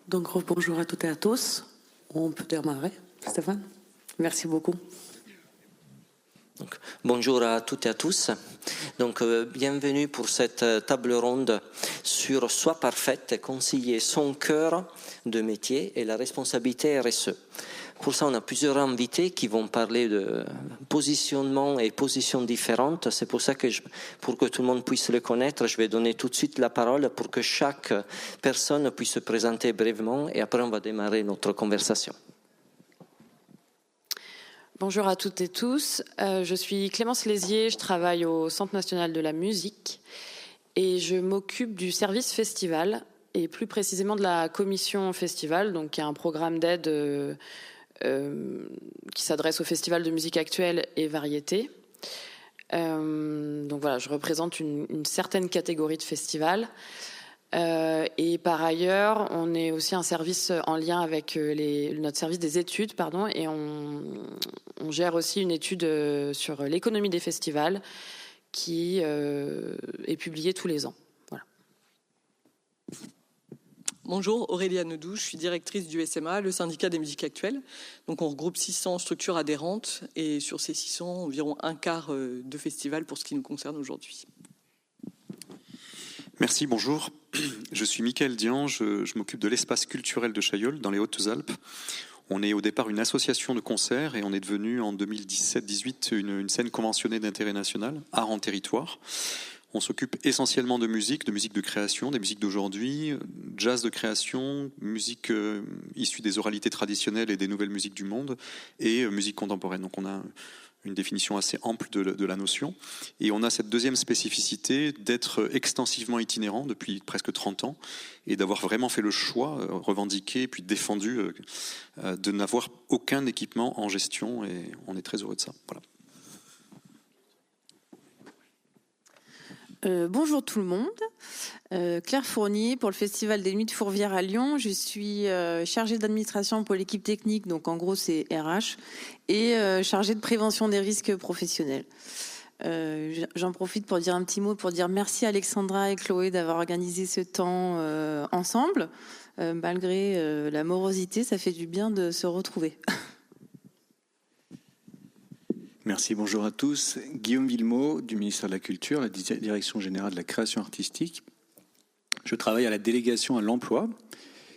Donc bonjour à toutes et à tous. On peut démarrer, Stéphane. Merci beaucoup. Donc, bonjour à toutes et à tous. Donc, bienvenue pour cette table ronde sur Sois parfaite, concilier son cœur de métier et la responsabilité RSE. Pour ça, on a plusieurs invités qui vont parler de positionnement et positions différentes. C'est pour ça que, pour que tout le monde puisse le connaître, je vais donner tout de suite la parole pour que chaque personne puisse se présenter brièvement et après on va démarrer notre conversation. Bonjour à toutes et tous, je suis Clémence Lézier, je travaille au Centre national de la musique et je m'occupe du service festival et plus précisément de la commission festival, donc qui est un programme d'aide qui s'adresse au festival de musique actuelle et variété. Donc voilà, je représente une certaine catégorie de festivals. Et par ailleurs, on est aussi un service en lien avec notre service des études, et on gère aussi une étude sur l'économie des festivals qui est publiée tous les ans. Voilà. Bonjour, Aurélia Nedou, je suis directrice du SMA, le syndicat des musiques actuelles. Donc on regroupe 600 structures adhérentes et sur ces 600, environ un quart de festivals pour ce qui nous concerne aujourd'hui. Merci, bonjour. Je suis Mickaël Dian, je m'occupe de l'espace culturel de Chailleul, dans les Hautes-Alpes. On est au départ une association de concerts et on est devenu en 2017-18 une scène conventionnée d'intérêt national, art en territoire. On s'occupe essentiellement de musique de création, des musiques d'aujourd'hui, jazz de création, musique issue des oralités traditionnelles et des nouvelles musiques du monde, et musique contemporaine. Donc on a une définition assez ample de la notion. Et on a cette deuxième spécificité d'être extensivement itinérant depuis presque 30 ans et d'avoir vraiment fait le choix, revendiqué puis défendu de n'avoir aucun équipement en gestion et on est très heureux de ça. Voilà. Bonjour tout le monde, Claire Fournier pour le Festival des Nuits de Fourvière à Lyon. Je suis chargée d'administration pour l'équipe technique, donc en gros c'est RH, et chargée de prévention des risques professionnels. J'en profite pour dire un petit mot, pour dire merci à Alexandra et Chloé d'avoir organisé ce temps ensemble. Malgré la morosité, ça fait du bien de se retrouver. Merci, bonjour à tous. Guillaume Villemot du ministère de la Culture, la Direction générale de la création artistique. Je travaille à la délégation à l'emploi,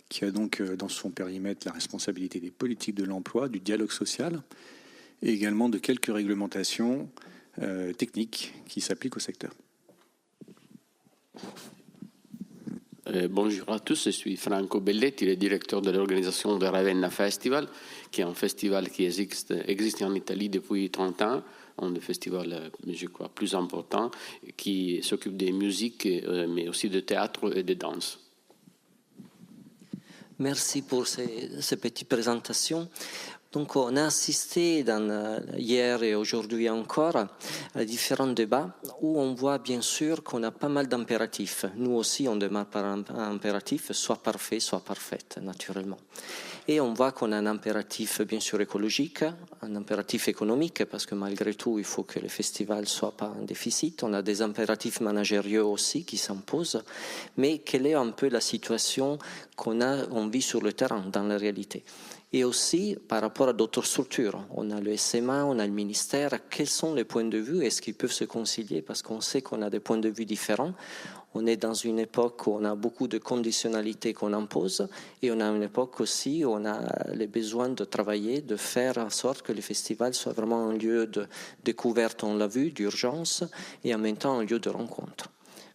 qui a donc dans son périmètre la responsabilité des politiques de l'emploi, du dialogue social, et également de quelques réglementations techniques qui s'appliquent au secteur. Bonjour à tous, je suis Franco Belletti, le directeur de l'organisation de Ravenna Festival, qui est un festival qui existe en Italie depuis 30 ans, un des festivals, je crois, plus importants, qui s'occupe des musiques, mais aussi de théâtre et de danse. Merci pour ces petites présentations. Donc, on a assisté hier et aujourd'hui encore à différents débats où on voit bien sûr qu'on a pas mal d'impératifs. Nous aussi, on démarre par un impératif, soit parfait, soit parfaite, naturellement. Et on voit qu'on a un impératif bien sûr écologique, un impératif économique, parce que malgré tout, il faut que les festivals ne soient pas en déficit. On a des impératifs managériaux aussi qui s'imposent. Mais quelle est un peu la situation qu'on vit sur le terrain, dans la réalité ? Et aussi par rapport à d'autres structures. On a le SMA, on a le ministère. Quels sont les points de vue? Est-ce qu'ils peuvent se concilier? Parce qu'on sait qu'on a des points de vue différents. On est dans une époque où on a beaucoup de conditionnalités qu'on impose et on a une époque aussi où on a les besoins de travailler, de faire en sorte que les festivals soient vraiment un lieu de découverte, on l'a vu, d'urgence et en même temps un lieu de rencontre.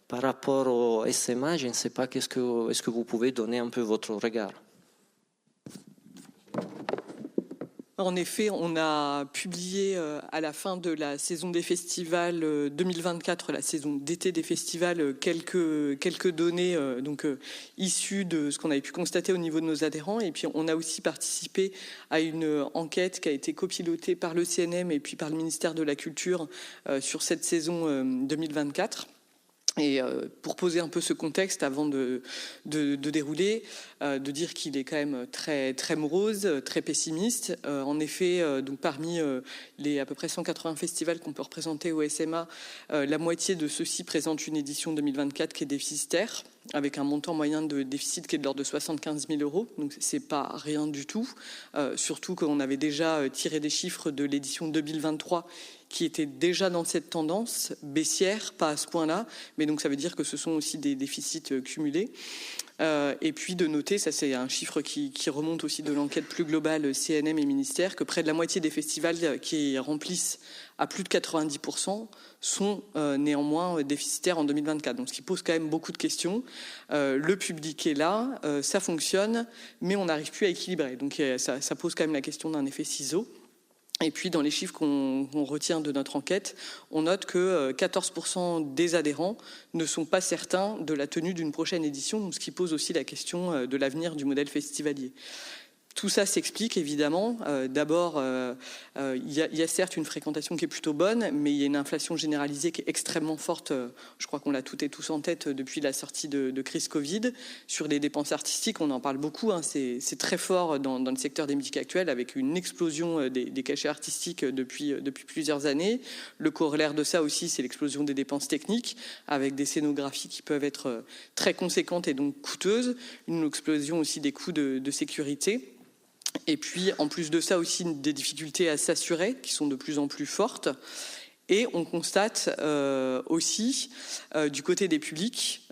Par rapport au SMA, je ne sais pas, est-ce que vous pouvez donner un peu votre regard? En effet, on a publié à la fin de la saison des festivals 2024, la saison d'été des festivals, quelques données issues de ce qu'on avait pu constater au niveau de nos adhérents. Et puis on a aussi participé à une enquête qui a été copilotée par le CNM et puis par le ministère de la Culture sur cette saison 2024. Et pour poser un peu ce contexte avant de dérouler, de dire qu'il est quand même très, très morose, très pessimiste. En effet, donc parmi les à peu près 180 festivals qu'on peut représenter au SMA, la moitié de ceux-ci présentent une édition 2024 qui est déficitaire. avec un montant moyen de déficit qui est de l'ordre de 75 000 €. Donc c'est pas rien du tout, surtout qu'on avait déjà tiré des chiffres de l'édition 2023 qui étaient déjà dans cette tendance baissière, pas à ce point-là, mais donc ça veut dire que ce sont aussi des déficits cumulés. Et puis de noter, ça c'est un chiffre qui remonte aussi de l'enquête plus globale CNM et ministère, que près de la moitié des festivals qui remplissent à plus de 90% sont néanmoins déficitaires en 2024. Donc ce qui pose quand même beaucoup de questions. Le public est là, ça fonctionne, mais on n'arrive plus à équilibrer. Donc ça pose quand même la question d'un effet ciseau. Et puis, dans les chiffres qu'on retient de notre enquête, on note que 14% des adhérents ne sont pas certains de la tenue d'une prochaine édition, donc ce qui pose aussi la question de l'avenir du modèle festivalier. Tout ça s'explique évidemment. D'abord, il y a certes une fréquentation qui est plutôt bonne, mais il y a une inflation généralisée qui est extrêmement forte. Je crois qu'on l'a toutes et tous en tête depuis la sortie de crise Covid. Sur les dépenses artistiques, on en parle beaucoup. C'est très fort dans le secteur des musiques actuelles, avec une explosion des cachets artistiques depuis plusieurs années. Le corollaire de ça aussi, c'est l'explosion des dépenses techniques, avec des scénographies qui peuvent être très conséquentes et donc coûteuses. Une explosion aussi des coûts de sécurité. Et puis, en plus de ça aussi, des difficultés à s'assurer qui sont de plus en plus fortes. Et on constate aussi, du côté des publics,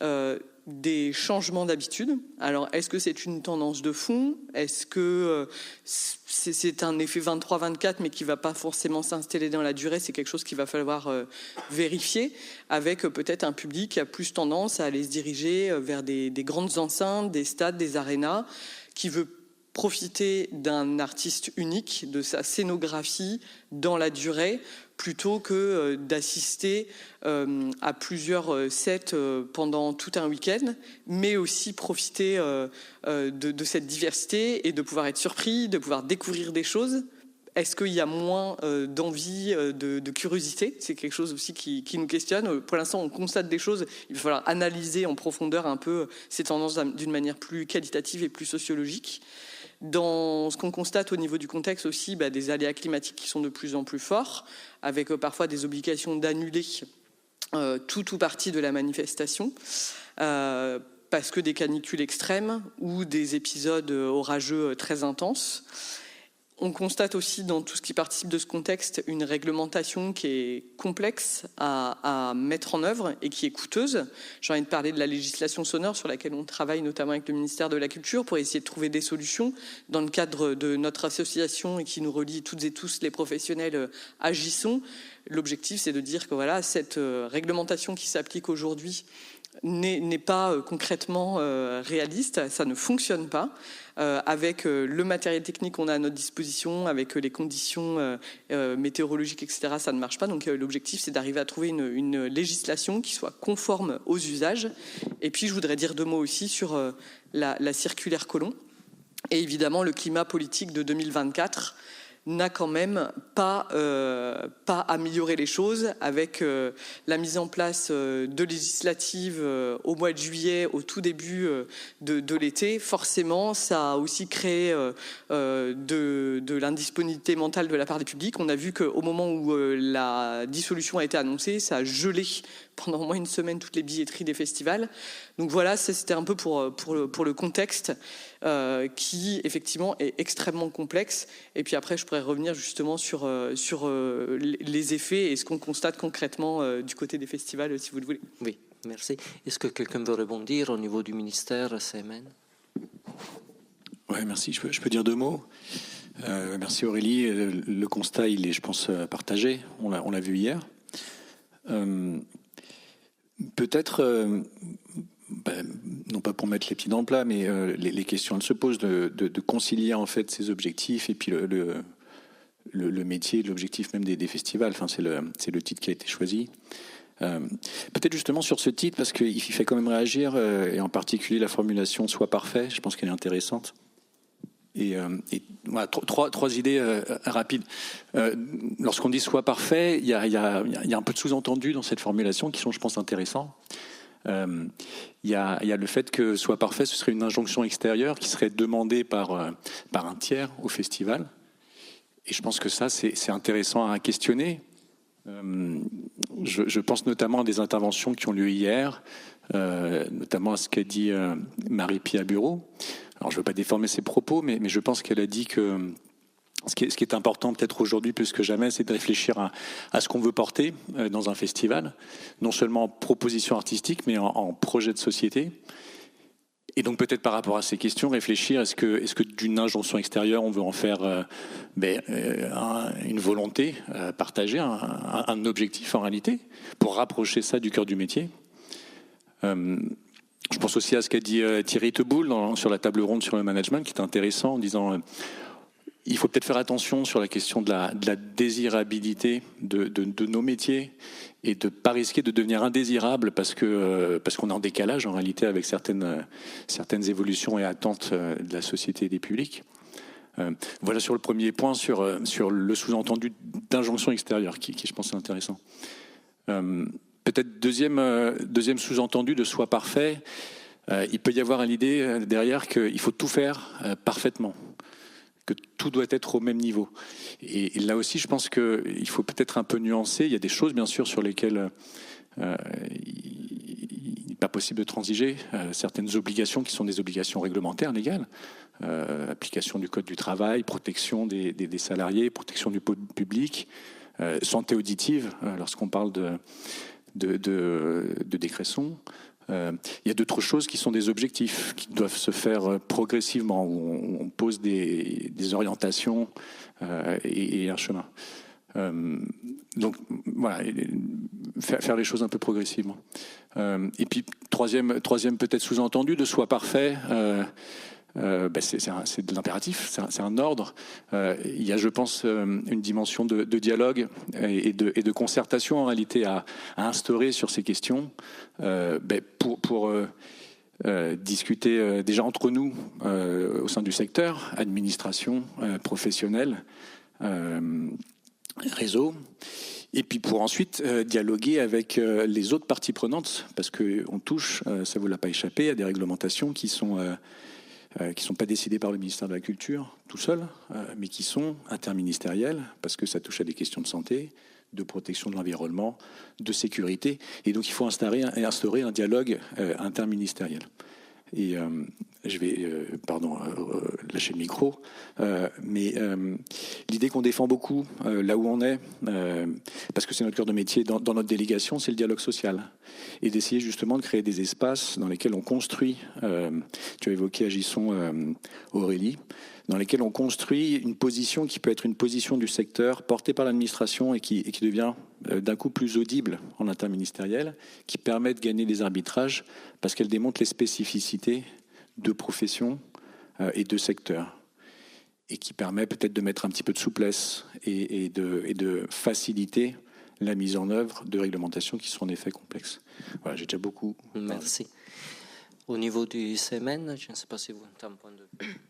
des changements d'habitude. Alors, est-ce que c'est une tendance de fond ? Est-ce que c'est un effet 23-24, mais qui ne va pas forcément s'installer dans la durée ? C'est quelque chose qu'il va falloir vérifier, avec peut-être un public qui a plus tendance à aller se diriger vers des grandes enceintes, des stades, des arénas, qui veut profiter d'un artiste unique, de sa scénographie dans la durée, plutôt que d'assister à plusieurs sets pendant tout un week-end, mais aussi profiter de cette diversité et de pouvoir être surpris, de pouvoir découvrir des choses. Est-ce qu'il y a moins d'envie, de curiosité ? C'est quelque chose aussi qui nous questionne. Pour l'instant, on constate des choses. Il va falloir analyser en profondeur un peu ces tendances d'une manière plus qualitative et plus sociologique. Dans ce qu'on constate au niveau du contexte aussi, des aléas climatiques qui sont de plus en plus forts, avec parfois des obligations d'annuler tout ou partie de la manifestation, parce que des canicules extrêmes ou des épisodes orageux très intenses. On constate aussi dans tout ce qui participe de ce contexte une réglementation qui est complexe à mettre en œuvre et qui est coûteuse. J'ai envie de parler de la législation sonore sur laquelle on travaille notamment avec le ministère de la Culture pour essayer de trouver des solutions dans le cadre de notre association et qui nous relie toutes et tous les professionnels Agissons. L'objectif, c'est de dire que voilà, cette réglementation qui s'applique aujourd'hui n'est pas concrètement réaliste, ça ne fonctionne pas. Avec le matériel technique qu'on a à notre disposition, avec les conditions météorologiques, etc., ça ne marche pas. Donc l'objectif, c'est d'arriver à trouver une législation qui soit conforme aux usages. Et puis, je voudrais dire deux mots aussi sur la circulaire Collomb. Et évidemment, le climat politique de 2024 n'a quand même pas amélioré les choses avec la mise en place de législatives au mois de juillet, au tout début de l'été. Forcément, ça a aussi créé de l'indisponibilité mentale de la part des publics. On a vu qu'au moment où la dissolution a été annoncée, ça a gelé pendant au moins une semaine toutes les billetteries des festivals. Donc voilà, c'était un peu pour le contexte qui effectivement est extrêmement complexe. Et puis après, je pourrais revenir justement sur les effets et ce qu'on constate concrètement du côté des festivals, si vous le voulez. Oui, merci. Est-ce que quelqu'un veut rebondir au niveau du ministère CMN ? Oui, merci. Je peux dire deux mots. Merci Aurélie. Le constat, il est, je pense, partagé. On l'a vu hier. Peut-être, non pas pour mettre les pieds dans le plat, mais les questions, elles se posent de concilier en fait ces objectifs et puis le métier, l'objectif même des festivals. Enfin, c'est le titre qui a été choisi. Peut-être justement sur ce titre, parce qu'il fait quand même réagir, et en particulier la formulation « soit parfait », je pense qu'elle est intéressante. Et voilà, trois idées rapides. Lorsqu'on dit soit parfait, il y a un peu de sous-entendu dans cette formulation qui sont, je pense, intéressants. Il y a le fait que soit parfait, ce serait une injonction extérieure qui serait demandée par un tiers au festival. Et je pense que ça, c'est intéressant à questionner. Je pense notamment à des interventions qui ont lieu hier, notamment à ce qu'a dit Marie-Pia Bureau. Alors je ne veux pas déformer ses propos, mais je pense qu'elle a dit que ce qui est important peut-être aujourd'hui plus que jamais, c'est de réfléchir à ce qu'on veut porter dans un festival, non seulement en proposition artistique, mais en projet de société. Et donc peut-être par rapport à ces questions, réfléchir, est-ce que d'une injonction extérieure, on veut en faire une volonté partagée, un objectif en réalité, pour rapprocher ça du cœur du métier. Je pense aussi à ce qu'a dit Thierry Teboul sur la table ronde sur le management, qui est intéressant, en disant il faut peut-être faire attention sur la question de la désirabilité de nos métiers et de ne pas risquer de devenir indésirable parce qu'on est en décalage en réalité avec certaines évolutions et attentes de la société et des publics. Voilà sur le premier point, sur le sous-entendu d'injonction extérieure, qui je pense est intéressant. Peut-être deuxième sous-entendu de soi parfait, il peut y avoir l'idée derrière qu'il faut tout faire parfaitement, que tout doit être au même niveau. Et là aussi, je pense qu'il faut peut-être un peu nuancer. Il y a des choses, bien sûr, sur lesquelles il n'est pas possible de transiger. Certaines obligations qui sont des obligations réglementaires, légales. Application du Code du travail, protection des salariés, protection du public, santé auditive, lorsqu'on parle de décressons. Il y a d'autres choses qui sont des objectifs qui doivent se faire progressivement, où on pose des orientations et un chemin. Donc voilà, faire les choses un peu progressivement. Et puis troisième peut-être sous-entendu de soi parfait. C'est de l'impératif, c'est un ordre. Il y a, je pense, une dimension de dialogue et de concertation en réalité à instaurer sur ces questions pour discuter déjà entre nous au sein du secteur, administration, professionnels, réseau, et puis pour ensuite dialoguer avec les autres parties prenantes, parce qu'on touche, ça ne vous l'a pas échappé, à des réglementations qui sont pas décidées par le ministère de la Culture tout seul, mais qui sont interministérielles, parce que ça touche à des questions de santé, de protection de l'environnement, de sécurité. Et donc il faut instaurer un dialogue interministériel. Et je vais lâcher le micro, mais l'idée qu'on défend beaucoup là où on est, parce que c'est notre cœur de métier dans notre délégation, c'est le dialogue social, et d'essayer justement de créer des espaces dans lesquels on construit, tu as évoqué Agisson, Aurélie, dans lesquels on construit une position qui peut être une position du secteur portée par l'administration et qui devient d'un coup plus audible en interministériel, qui permet de gagner des arbitrages parce qu'elle démontre les spécificités de profession et de secteur, et qui permet peut-être de mettre un petit peu de souplesse et de faciliter la mise en œuvre de réglementations qui sont en effet complexes. Voilà, j'ai déjà beaucoup parlé. Merci. Au niveau du CMN, je ne sais pas si vous avez un point de vue.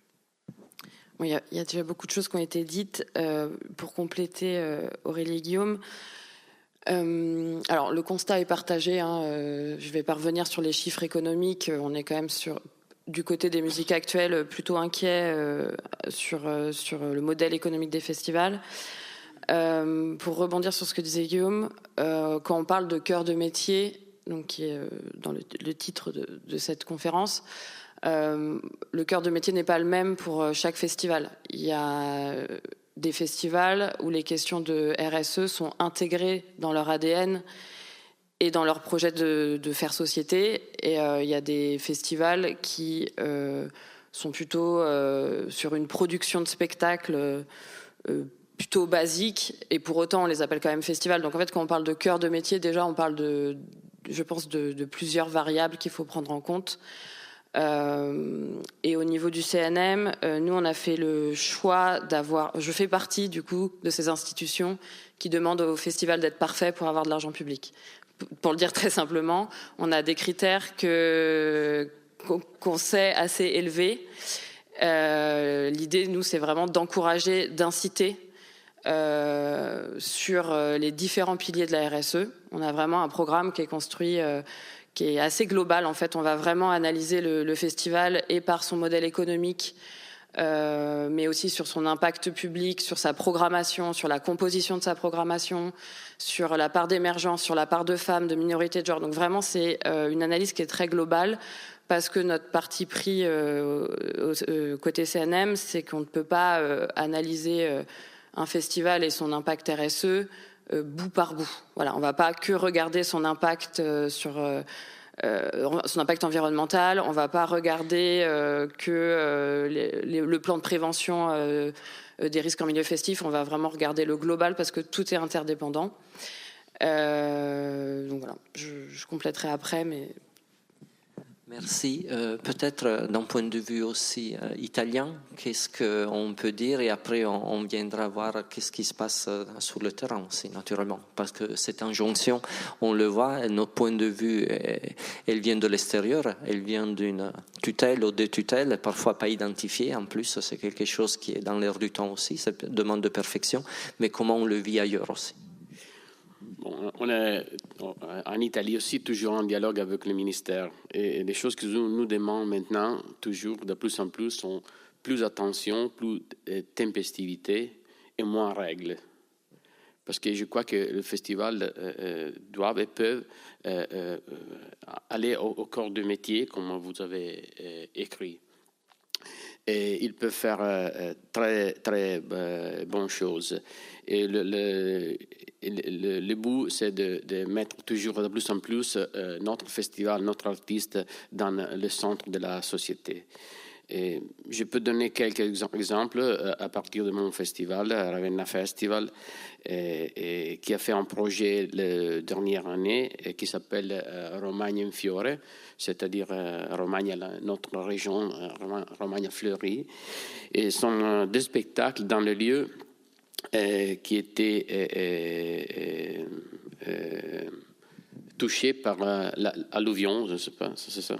Oui, il y a déjà beaucoup de choses qui ont été dites. Pour compléter Aurélie et Guillaume, alors le constat est partagé. Je ne vais pas revenir sur les chiffres économiques. On est quand même du côté des musiques actuelles plutôt inquiet sur le modèle économique des festivals. Pour rebondir sur ce que disait Guillaume, quand on parle de cœur de métier, donc qui est dans le titre de cette conférence, le cœur de métier n'est pas le même pour chaque festival. Il y a des festivals où les questions de RSE sont intégrées dans leur ADN et dans leur projet de faire société. Et il y a des festivals qui sont plutôt sur une production de spectacles plutôt basique, et pour autant on les appelle quand même festivals. Donc en fait, quand on parle de cœur de métier, déjà on parle je pense de plusieurs variables qu'il faut prendre en compte. Et au niveau du CNM, nous on a fait le choix je fais partie du coup de ces institutions qui demandent au festival d'être parfait pour avoir de l'argent public. Pour le dire très simplement, on a des critères qu'on sait assez élevés. L'idée, nous, c'est vraiment d'encourager, d'inciter sur les différents piliers de la RSE. On a vraiment un programme qui est construit, qui est assez global. En fait, on va vraiment analyser le festival et par son modèle économique mais aussi sur son impact public, sur sa programmation, sur la composition de sa programmation, sur la part d'émergence, sur la part de femmes, de minorités de genre. Donc vraiment, c'est une analyse qui est très globale, parce que notre parti pris côté CNM, c'est qu'on ne peut pas analyser un festival et son impact RSE bout par bout. Voilà, on ne va pas que regarder son impact son impact environnemental, on ne va pas regarder le plan de prévention des risques en milieu festif, on va vraiment regarder le global parce que tout est interdépendant. Donc voilà, je compléterai après, mais... Merci. Peut-être d'un point de vue aussi italien, qu'est-ce qu'on peut dire, et après on viendra voir qu'est-ce qui se passe sur le terrain aussi, naturellement. Parce que cette injonction, on le voit, notre point de vue, elle vient de l'extérieur, elle vient d'une tutelle ou des tutelles, parfois pas identifiées. En plus, c'est quelque chose qui est dans l'air du temps aussi, ça demande de perfection, mais comment on le vit ailleurs aussi. Bon, on est en Italie aussi toujours en dialogue avec le ministère. Et les choses que nous demandons maintenant, toujours de plus en plus, sont plus attention, plus tempestivité et moins règles. Parce que je crois que le festival doit et peut aller au corps du métier, comme vous avez écrit. Et il peut faire très, très bonnes choses. Et le but, c'est de mettre toujours de plus en plus notre festival, notre artiste dans le centre de la société. Et je peux donner quelques exemples à partir de mon festival, Ravenna Festival, qui a fait un projet la dernière année qui s'appelle Romagna in Fiore, c'est-à-dire Romagna, notre région, Romagna fleurie. Et ce sont des spectacles dans le lieu qui étaient touchés par l'alluvion, je ne sais pas, c'est ça?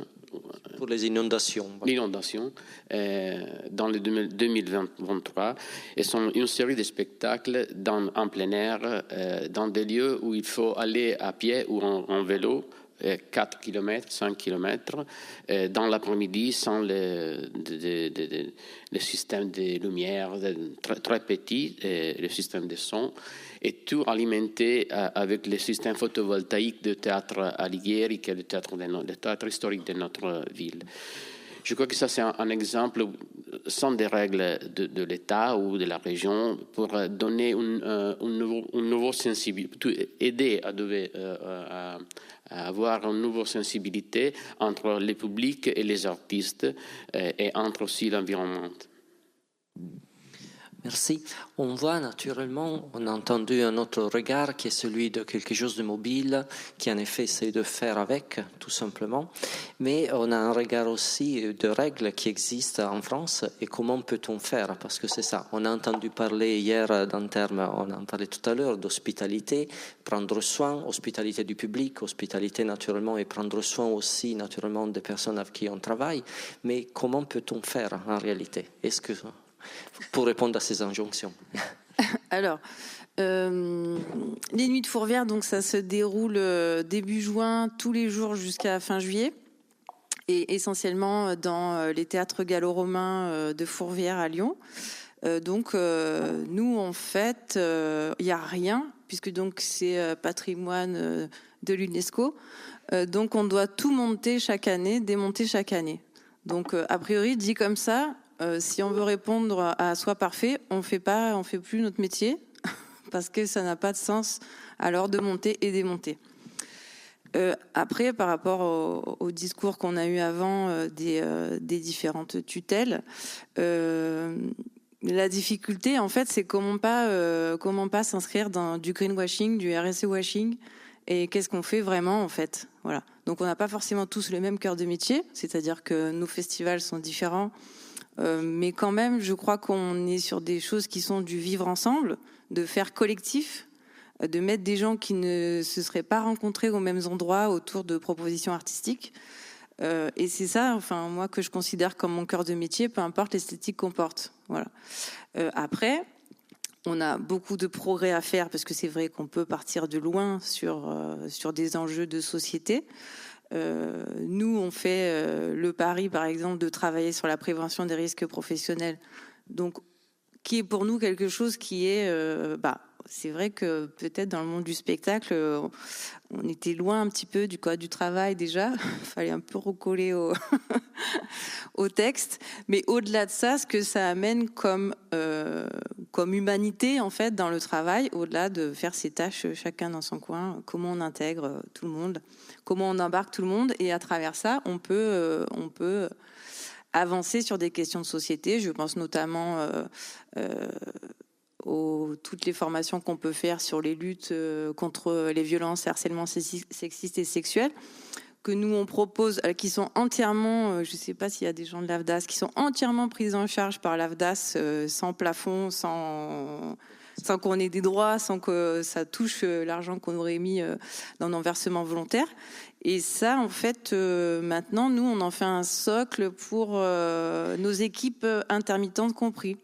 Pour les inondations. L'inondation dans le 2023. Et sont une série de spectacles en plein air, dans des lieux où il faut aller à pied ou en vélo, 4 km, 5 km, dans l'après-midi, sans le système de lumière très, très petit, le système de son, et tout alimenté avec le système photovoltaïque de théâtre Alighieri, qui est le théâtre historique de notre ville. Je crois que ça, c'est un exemple sans des règles de l'État ou de la région pour donner une nouvelle sensibilité, aider à avoir une nouvelle sensibilité entre le public et les artistes et entre aussi l'environnement. Merci. On voit naturellement, on a entendu un autre regard qui est celui de quelque chose de mobile, qui en effet essaie de faire avec, tout simplement. Mais on a un regard aussi de règles qui existent en France et comment peut-on faire, parce que c'est ça. On a entendu parler hier d'un terme, on en parlait tout à l'heure, d'hospitalité, prendre soin, hospitalité du public, hospitalité naturellement et prendre soin aussi naturellement des personnes avec qui on travaille. Mais comment peut-on faire en réalité? Est-ce que pour répondre à ces injonctions? Alors, les Nuits de Fourvière, donc ça se déroule début juin, tous les jours jusqu'à fin juillet, et essentiellement dans les théâtres gallo-romains de Fourvière à Lyon. Donc, nous, en fait, il n'y a rien, puisque donc c'est patrimoine de l'UNESCO. Donc, on doit tout monter chaque année, démonter chaque année. Donc, a priori, dit comme ça, si on veut répondre à soi parfait, on fait plus notre métier parce que ça n'a pas de sens alors de monter et démonter. Après, par rapport au discours qu'on a eu avant des différentes tutelles, la difficulté, en fait, c'est comment pas s'inscrire dans du greenwashing, du RSE washing, et qu'est-ce qu'on fait vraiment, en fait. Voilà. Donc, on n'a pas forcément tous le même cœur de métier, c'est-à-dire que nos festivals sont différents. Mais quand même, je crois qu'on est sur des choses qui sont du vivre ensemble, de faire collectif, de mettre des gens qui ne se seraient pas rencontrés aux mêmes endroits autour de propositions artistiques. Et c'est ça, enfin, moi, que je considère comme mon cœur de métier, peu importe l'esthétique qu'on porte. Voilà. Après, on a beaucoup de progrès à faire, parce que c'est vrai qu'on peut partir de loin sur des enjeux de société. Nous, on fait le pari, par exemple, de travailler sur la prévention des risques professionnels, donc qui est pour nous quelque chose qui est... c'est vrai que peut-être dans le monde du spectacle, on était loin un petit peu du code du travail déjà. Il fallait un peu recoller au texte. Mais au-delà de ça, ce que ça amène comme humanité en fait dans le travail, au-delà de faire ses tâches chacun dans son coin, comment on intègre tout le monde, comment on embarque tout le monde, et à travers ça, on peut avancer sur des questions de société. Je pense notamment toutes les formations qu'on peut faire sur les luttes contre les violences, harcèlement sexistes et sexuels, que nous on propose, qui sont entièrement, je ne sais pas s'il y a des gens de l'AFDAS, qui sont entièrement prises en charge par l'AFDAS, sans plafond, sans qu'on ait des droits, sans que ça touche l'argent qu'on aurait mis dans nos versements volontaires. Et ça, en fait, maintenant, nous, on en fait un socle pour nos équipes intermittentes compris.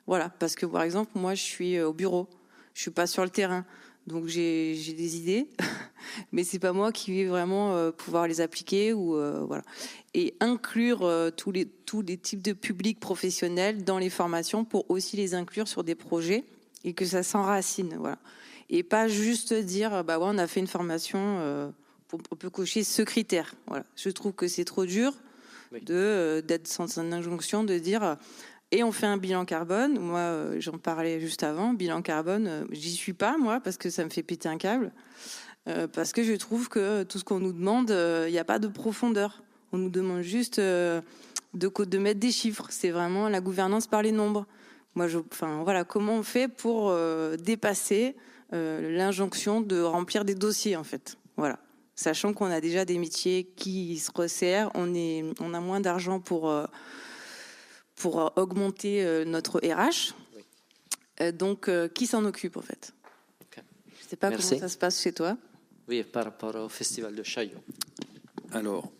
Voilà, parce que par exemple, moi, je suis au bureau, je suis pas sur le terrain, donc j'ai des idées, mais c'est pas moi qui vais vraiment pouvoir les appliquer ou voilà. Et inclure tous les types de publics professionnels dans les formations pour aussi les inclure sur des projets et que ça s'enracine, voilà. Et pas juste dire, ouais, on a fait une formation, on peut cocher ce critère. Voilà. Je trouve que c'est trop dur d'être sans une injonction de dire. Et on fait un bilan carbone. Moi, j'en parlais juste avant. Bilan carbone, j'y suis pas, moi, parce que ça me fait péter un câble. Parce que je trouve que tout ce qu'on nous demande, il n'y a pas de profondeur. On nous demande juste de mettre des chiffres. C'est vraiment la gouvernance par les nombres. Moi, voilà, comment on fait pour dépasser l'injonction de remplir des dossiers, en fait. Voilà. Sachant qu'on a déjà des métiers qui se resserrent, on a moins d'argent pour augmenter notre RH. Oui. Donc, qui s'en occupe, en fait? Okay. Je ne sais pas comment ça se passe chez toi. Oui, par rapport au Festival de Chaillot. Alors,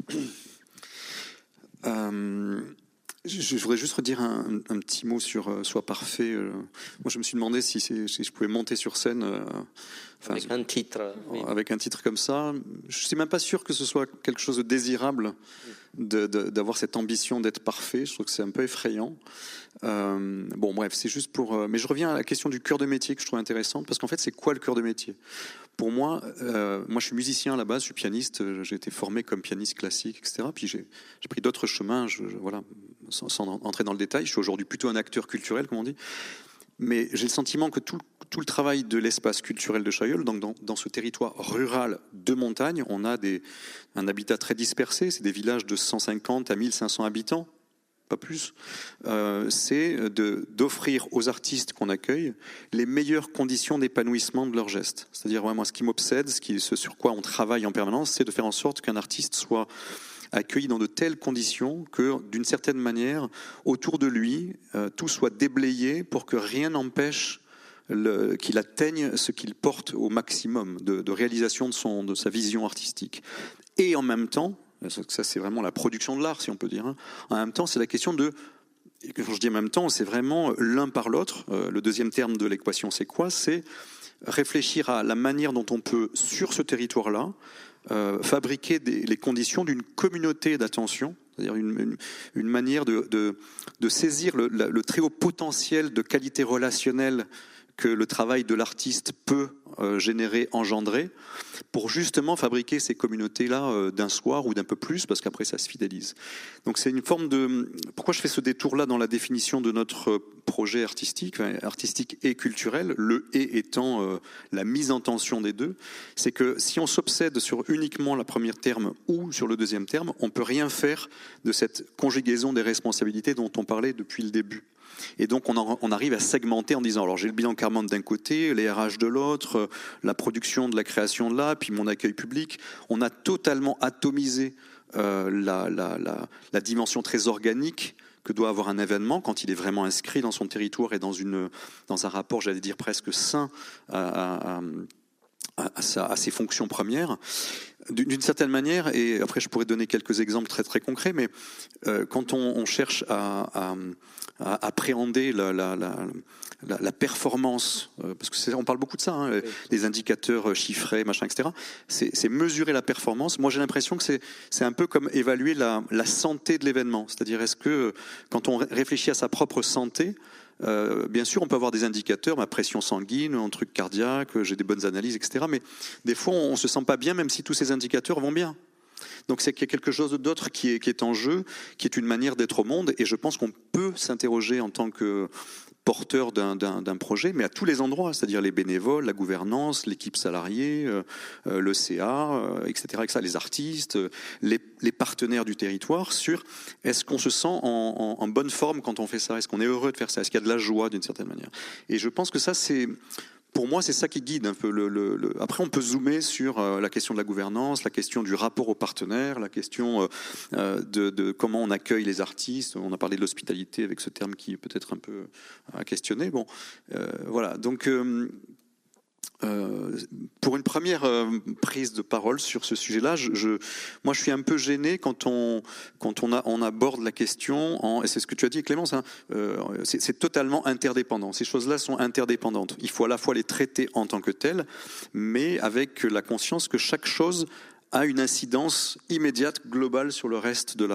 je voudrais juste redire un petit mot sur Sois parfait. Moi, je me suis demandé si je pouvais monter sur scène... avec un titre. Oui. Avec un titre comme ça. Je ne suis même pas sûr que ce soit quelque chose de désirable d'avoir cette ambition d'être parfait. Je trouve que c'est un peu effrayant. Bon, bref, c'est juste pour... mais je reviens à la question du cœur de métier que je trouve intéressante, parce qu'en fait, c'est quoi le cœur de métier? Pour moi, je suis musicien à la base, je suis pianiste, j'ai été formé comme pianiste classique, etc. Puis j'ai pris d'autres chemins, voilà, sans entrer dans le détail. Je suis aujourd'hui plutôt un acteur culturel, comme on dit. Mais j'ai le sentiment que tout le travail de l'espace culturel de Chailleul, donc dans ce territoire rural de montagne, on a un habitat très dispersé, c'est des villages de 150 à 1500 habitants, pas plus. C'est d'offrir aux artistes qu'on accueille les meilleures conditions d'épanouissement de leurs gestes. C'est-à-dire, moi, ce qui m'obsède, ce sur quoi on travaille en permanence, c'est de faire en sorte qu'un artiste soit accueilli dans de telles conditions que, d'une certaine manière, autour de lui, tout soit déblayé pour que rien n'empêche qu'il atteigne ce qu'il porte au maximum de réalisation de sa vision artistique. Et en même temps, ça c'est vraiment la production de l'art, si on peut dire, hein, en même temps, c'est la question de... Quand je dis en même temps, c'est vraiment l'un par l'autre. Le deuxième terme de l'équation, c'est quoi? C'est réfléchir à la manière dont on peut, sur ce territoire-là, fabriquer les conditions d'une communauté d'attention, c'est-à-dire une manière de saisir le très haut potentiel de qualité relationnelle que le travail de l'artiste peut générer, engendrer, pour justement fabriquer ces communautés-là d'un soir ou d'un peu plus, parce qu'après ça se fidélise. Donc c'est une forme de... Pourquoi je fais ce détour-là dans la définition de notre projet artistique et culturel, le « et » étant la mise en tension des deux, c'est que si on s'obsède sur uniquement le premier terme ou sur le deuxième terme, on ne peut rien faire de cette conjugaison des responsabilités dont on parlait depuis le début. Et donc on arrive à segmenter en disant, alors j'ai le bilan carbone d'un côté, les RH de l'autre, la production de la création de là, puis mon accueil public. On a totalement atomisé la dimension très organique que doit avoir un événement quand il est vraiment inscrit dans son territoire et dans un rapport, j'allais dire presque sain, à ses fonctions premières. D'une certaine manière, et après je pourrais donner quelques exemples très très concrets, mais quand on cherche à appréhender la performance, parce que on parle beaucoup de ça, hein, les indicateurs chiffrés, machin, etc. C'est mesurer la performance. Moi, j'ai l'impression que c'est un peu comme évaluer la santé de l'événement. C'est-à-dire, est-ce que quand on réfléchit à sa propre santé, bien sûr, on peut avoir des indicateurs, ma pression sanguine, mon truc cardiaque, j'ai des bonnes analyses, etc. Mais des fois, on se sent pas bien, même si tous ces indicateurs vont bien. Donc c'est qu'il y a quelque chose d'autre qui est en jeu, qui est une manière d'être au monde. Et je pense qu'on peut s'interroger en tant que porteur d'un projet, mais à tous les endroits, c'est-à-dire les bénévoles, la gouvernance, l'équipe salariée, le CA, etc., les artistes, les partenaires du territoire, sur est-ce qu'on se sent en bonne forme quand on fait ça, est-ce qu'on est heureux de faire ça, est-ce qu'il y a de la joie d'une certaine manière. Et je pense que ça, pour moi, c'est ça qui guide un peu Après, on peut zoomer sur la question de la gouvernance, la question du rapport aux partenaires, la question de comment on accueille les artistes. On a parlé de l'hospitalité avec ce terme qui est peut-être un peu à questionner. Bon, voilà. Donc, pour une première prise de parole sur ce sujet-là, moi je suis un peu gêné quand on aborde la question, et c'est ce que tu as dit Clémence, hein, c'est totalement interdépendant. Ces choses-là sont interdépendantes. Il faut à la fois les traiter en tant que telles, mais avec la conscience que chaque chose a une incidence immédiate, globale sur le reste de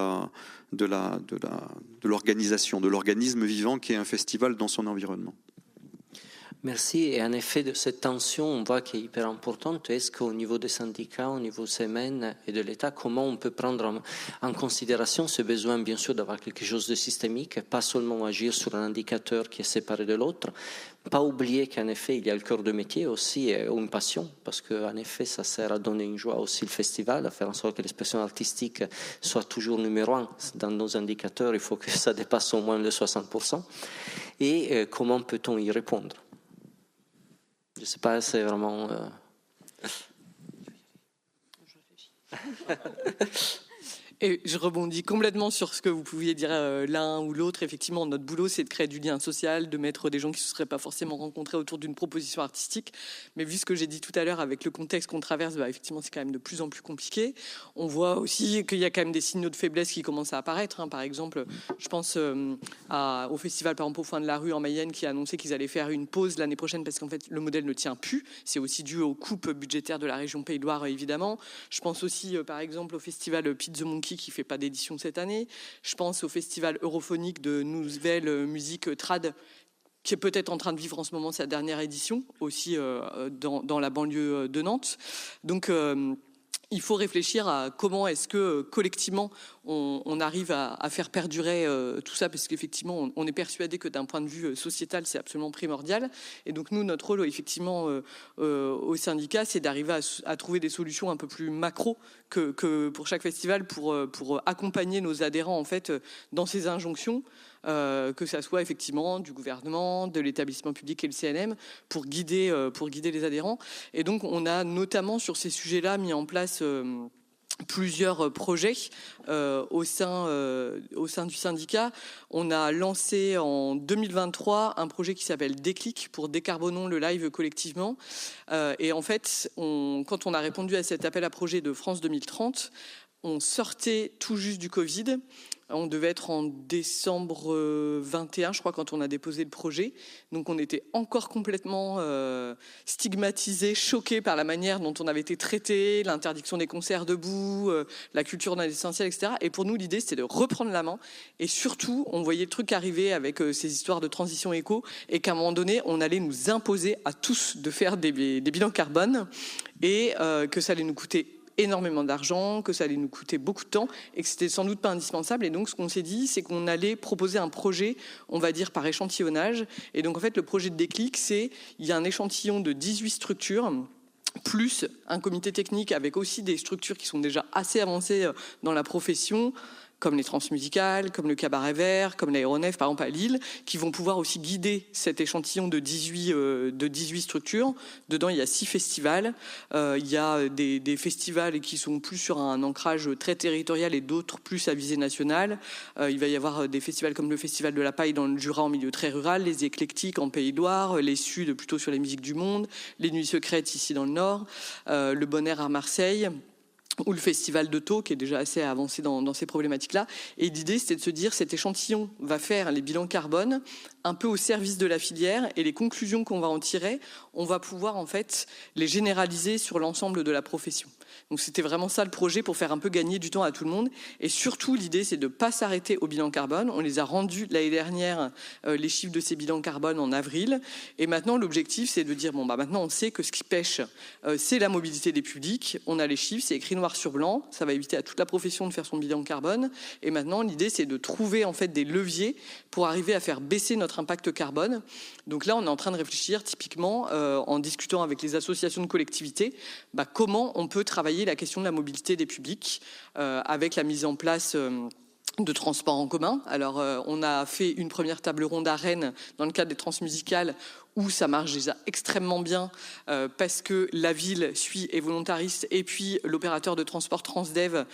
l'organisation, de l'organisme vivant qui est un festival dans son environnement. Merci. Et en effet, de cette tension, on voit qu'elle est hyper importante. Est-ce qu'au niveau des syndicats, au niveau SEMEN et de l'État, comment on peut prendre en considération ce besoin, bien sûr, d'avoir quelque chose de systémique, pas seulement agir sur un indicateur qui est séparé de l'autre, pas oublier qu'en effet, il y a le cœur de métier aussi, ou une passion, parce qu'en effet, ça sert à donner une joie aussi le festival, à faire en sorte que l'expression artistique soit toujours numéro 1. Dans nos indicateurs, il faut que ça dépasse au moins le 60%. Et comment peut-on y répondre ? Je ne sais pas, c'est vraiment... Et je rebondis complètement sur ce que vous pouviez dire l'un ou l'autre. Effectivement, notre boulot, c'est de créer du lien social, de mettre des gens qui ne se seraient pas forcément rencontrés autour d'une proposition artistique. Mais vu ce que j'ai dit tout à l'heure avec le contexte qu'on traverse, effectivement, c'est quand même de plus en plus compliqué. On voit aussi qu'il y a quand même des signaux de faiblesse qui commencent à apparaître. Par exemple, je pense au festival, par exemple, au Foin de la Rue en Mayenne, qui a annoncé qu'ils allaient faire une pause l'année prochaine parce qu'en fait, le modèle ne tient plus. C'est aussi dû aux coupes budgétaires de la région Pays de Loire, évidemment. Je pense aussi, par exemple, au festival Pete the Monkey, qui fait pas d'édition cette année. Je pense au festival europhonique de nouvelle musique trad, qui est peut-être en train de vivre en ce moment sa dernière édition, aussi dans la banlieue de Nantes. Donc, il faut réfléchir à comment est-ce que collectivement on arrive à faire perdurer tout ça, parce qu'effectivement on est persuadé que d'un point de vue sociétal c'est absolument primordial. Et donc nous, notre rôle effectivement au syndicat, c'est d'arriver à trouver des solutions un peu plus macro que pour chaque festival, pour accompagner nos adhérents en fait dans ces injonctions. Que ça soit effectivement du gouvernement, de l'établissement public et le CNM, pour guider les adhérents. Et donc on a notamment sur ces sujets-là mis en place plusieurs projets au sein du syndicat. On a lancé en 2023 un projet qui s'appelle Déclic pour Décarbonons le live collectivement. Et en fait, quand on a répondu à cet appel à projet de France 2030, on sortait tout juste du Covid. On devait être en décembre 21, je crois, quand on a déposé le projet. Donc on était encore complètement stigmatisés, choqués par la manière dont on avait été traité, l'interdiction des concerts debout, la culture dans l'essentiel, etc. Et pour nous, l'idée, c'était de reprendre la main. Et surtout, on voyait le truc arriver avec ces histoires de transition éco, et qu'à un moment donné, on allait nous imposer à tous de faire des bilans carbone, et que ça allait nous coûter énormément d'argent, que ça allait nous coûter beaucoup de temps et que c'était sans doute pas indispensable. Et donc ce qu'on s'est dit, c'est qu'on allait proposer un projet, on va dire par échantillonnage. Et donc en fait le projet de Déclic, il y a un échantillon de 18 structures plus un comité technique avec aussi des structures qui sont déjà assez avancées dans la profession, comme les transmusicales, comme le Cabaret Vert, comme l'aéronef, par exemple à Lille, qui vont pouvoir aussi guider cet échantillon de 18 structures. Dedans, il y a 6 festivals. Il y a des festivals qui sont plus sur un ancrage très territorial et d'autres plus à visée nationale. Il va y avoir des festivals comme le Festival de la Paille dans le Jura en milieu très rural, les Éclectiques en Pays de Loire, les Suds plutôt sur les musiques du monde, les Nuits secrètes ici dans le Nord, le Bon Air à Marseille, ou le festival de Thau, qui est déjà assez avancé dans ces problématiques-là. Et l'idée, c'était de se dire, cet échantillon va faire les bilans carbone un peu au service de la filière, et les conclusions qu'on va en tirer, on va pouvoir en fait les généraliser sur l'ensemble de la profession. Donc c'était vraiment ça le projet, pour faire un peu gagner du temps à tout le monde. Et surtout, l'idée, c'est de ne pas s'arrêter au bilan carbone. On les a rendus l'année dernière, les chiffres de ces bilans carbone en avril. Et maintenant, l'objectif, c'est de dire, maintenant, on sait que ce qui pêche, c'est la mobilité des publics. On a les chiffres, c'est écrit noir sur blanc. Ça va éviter à toute la profession de faire son bilan carbone. Et maintenant, l'idée, c'est de trouver en fait des leviers pour arriver à faire baisser notre impact carbone. Donc là, on est en train de réfléchir typiquement, en discutant avec les associations de collectivités, comment on peut travailler la question de la mobilité des publics avec la mise en place de transports en commun. Alors, on a fait une première table ronde à Rennes dans le cadre des transmusicales, où ça marche déjà extrêmement bien parce que la ville suit et volontariste, et puis l'opérateur de transport Transdev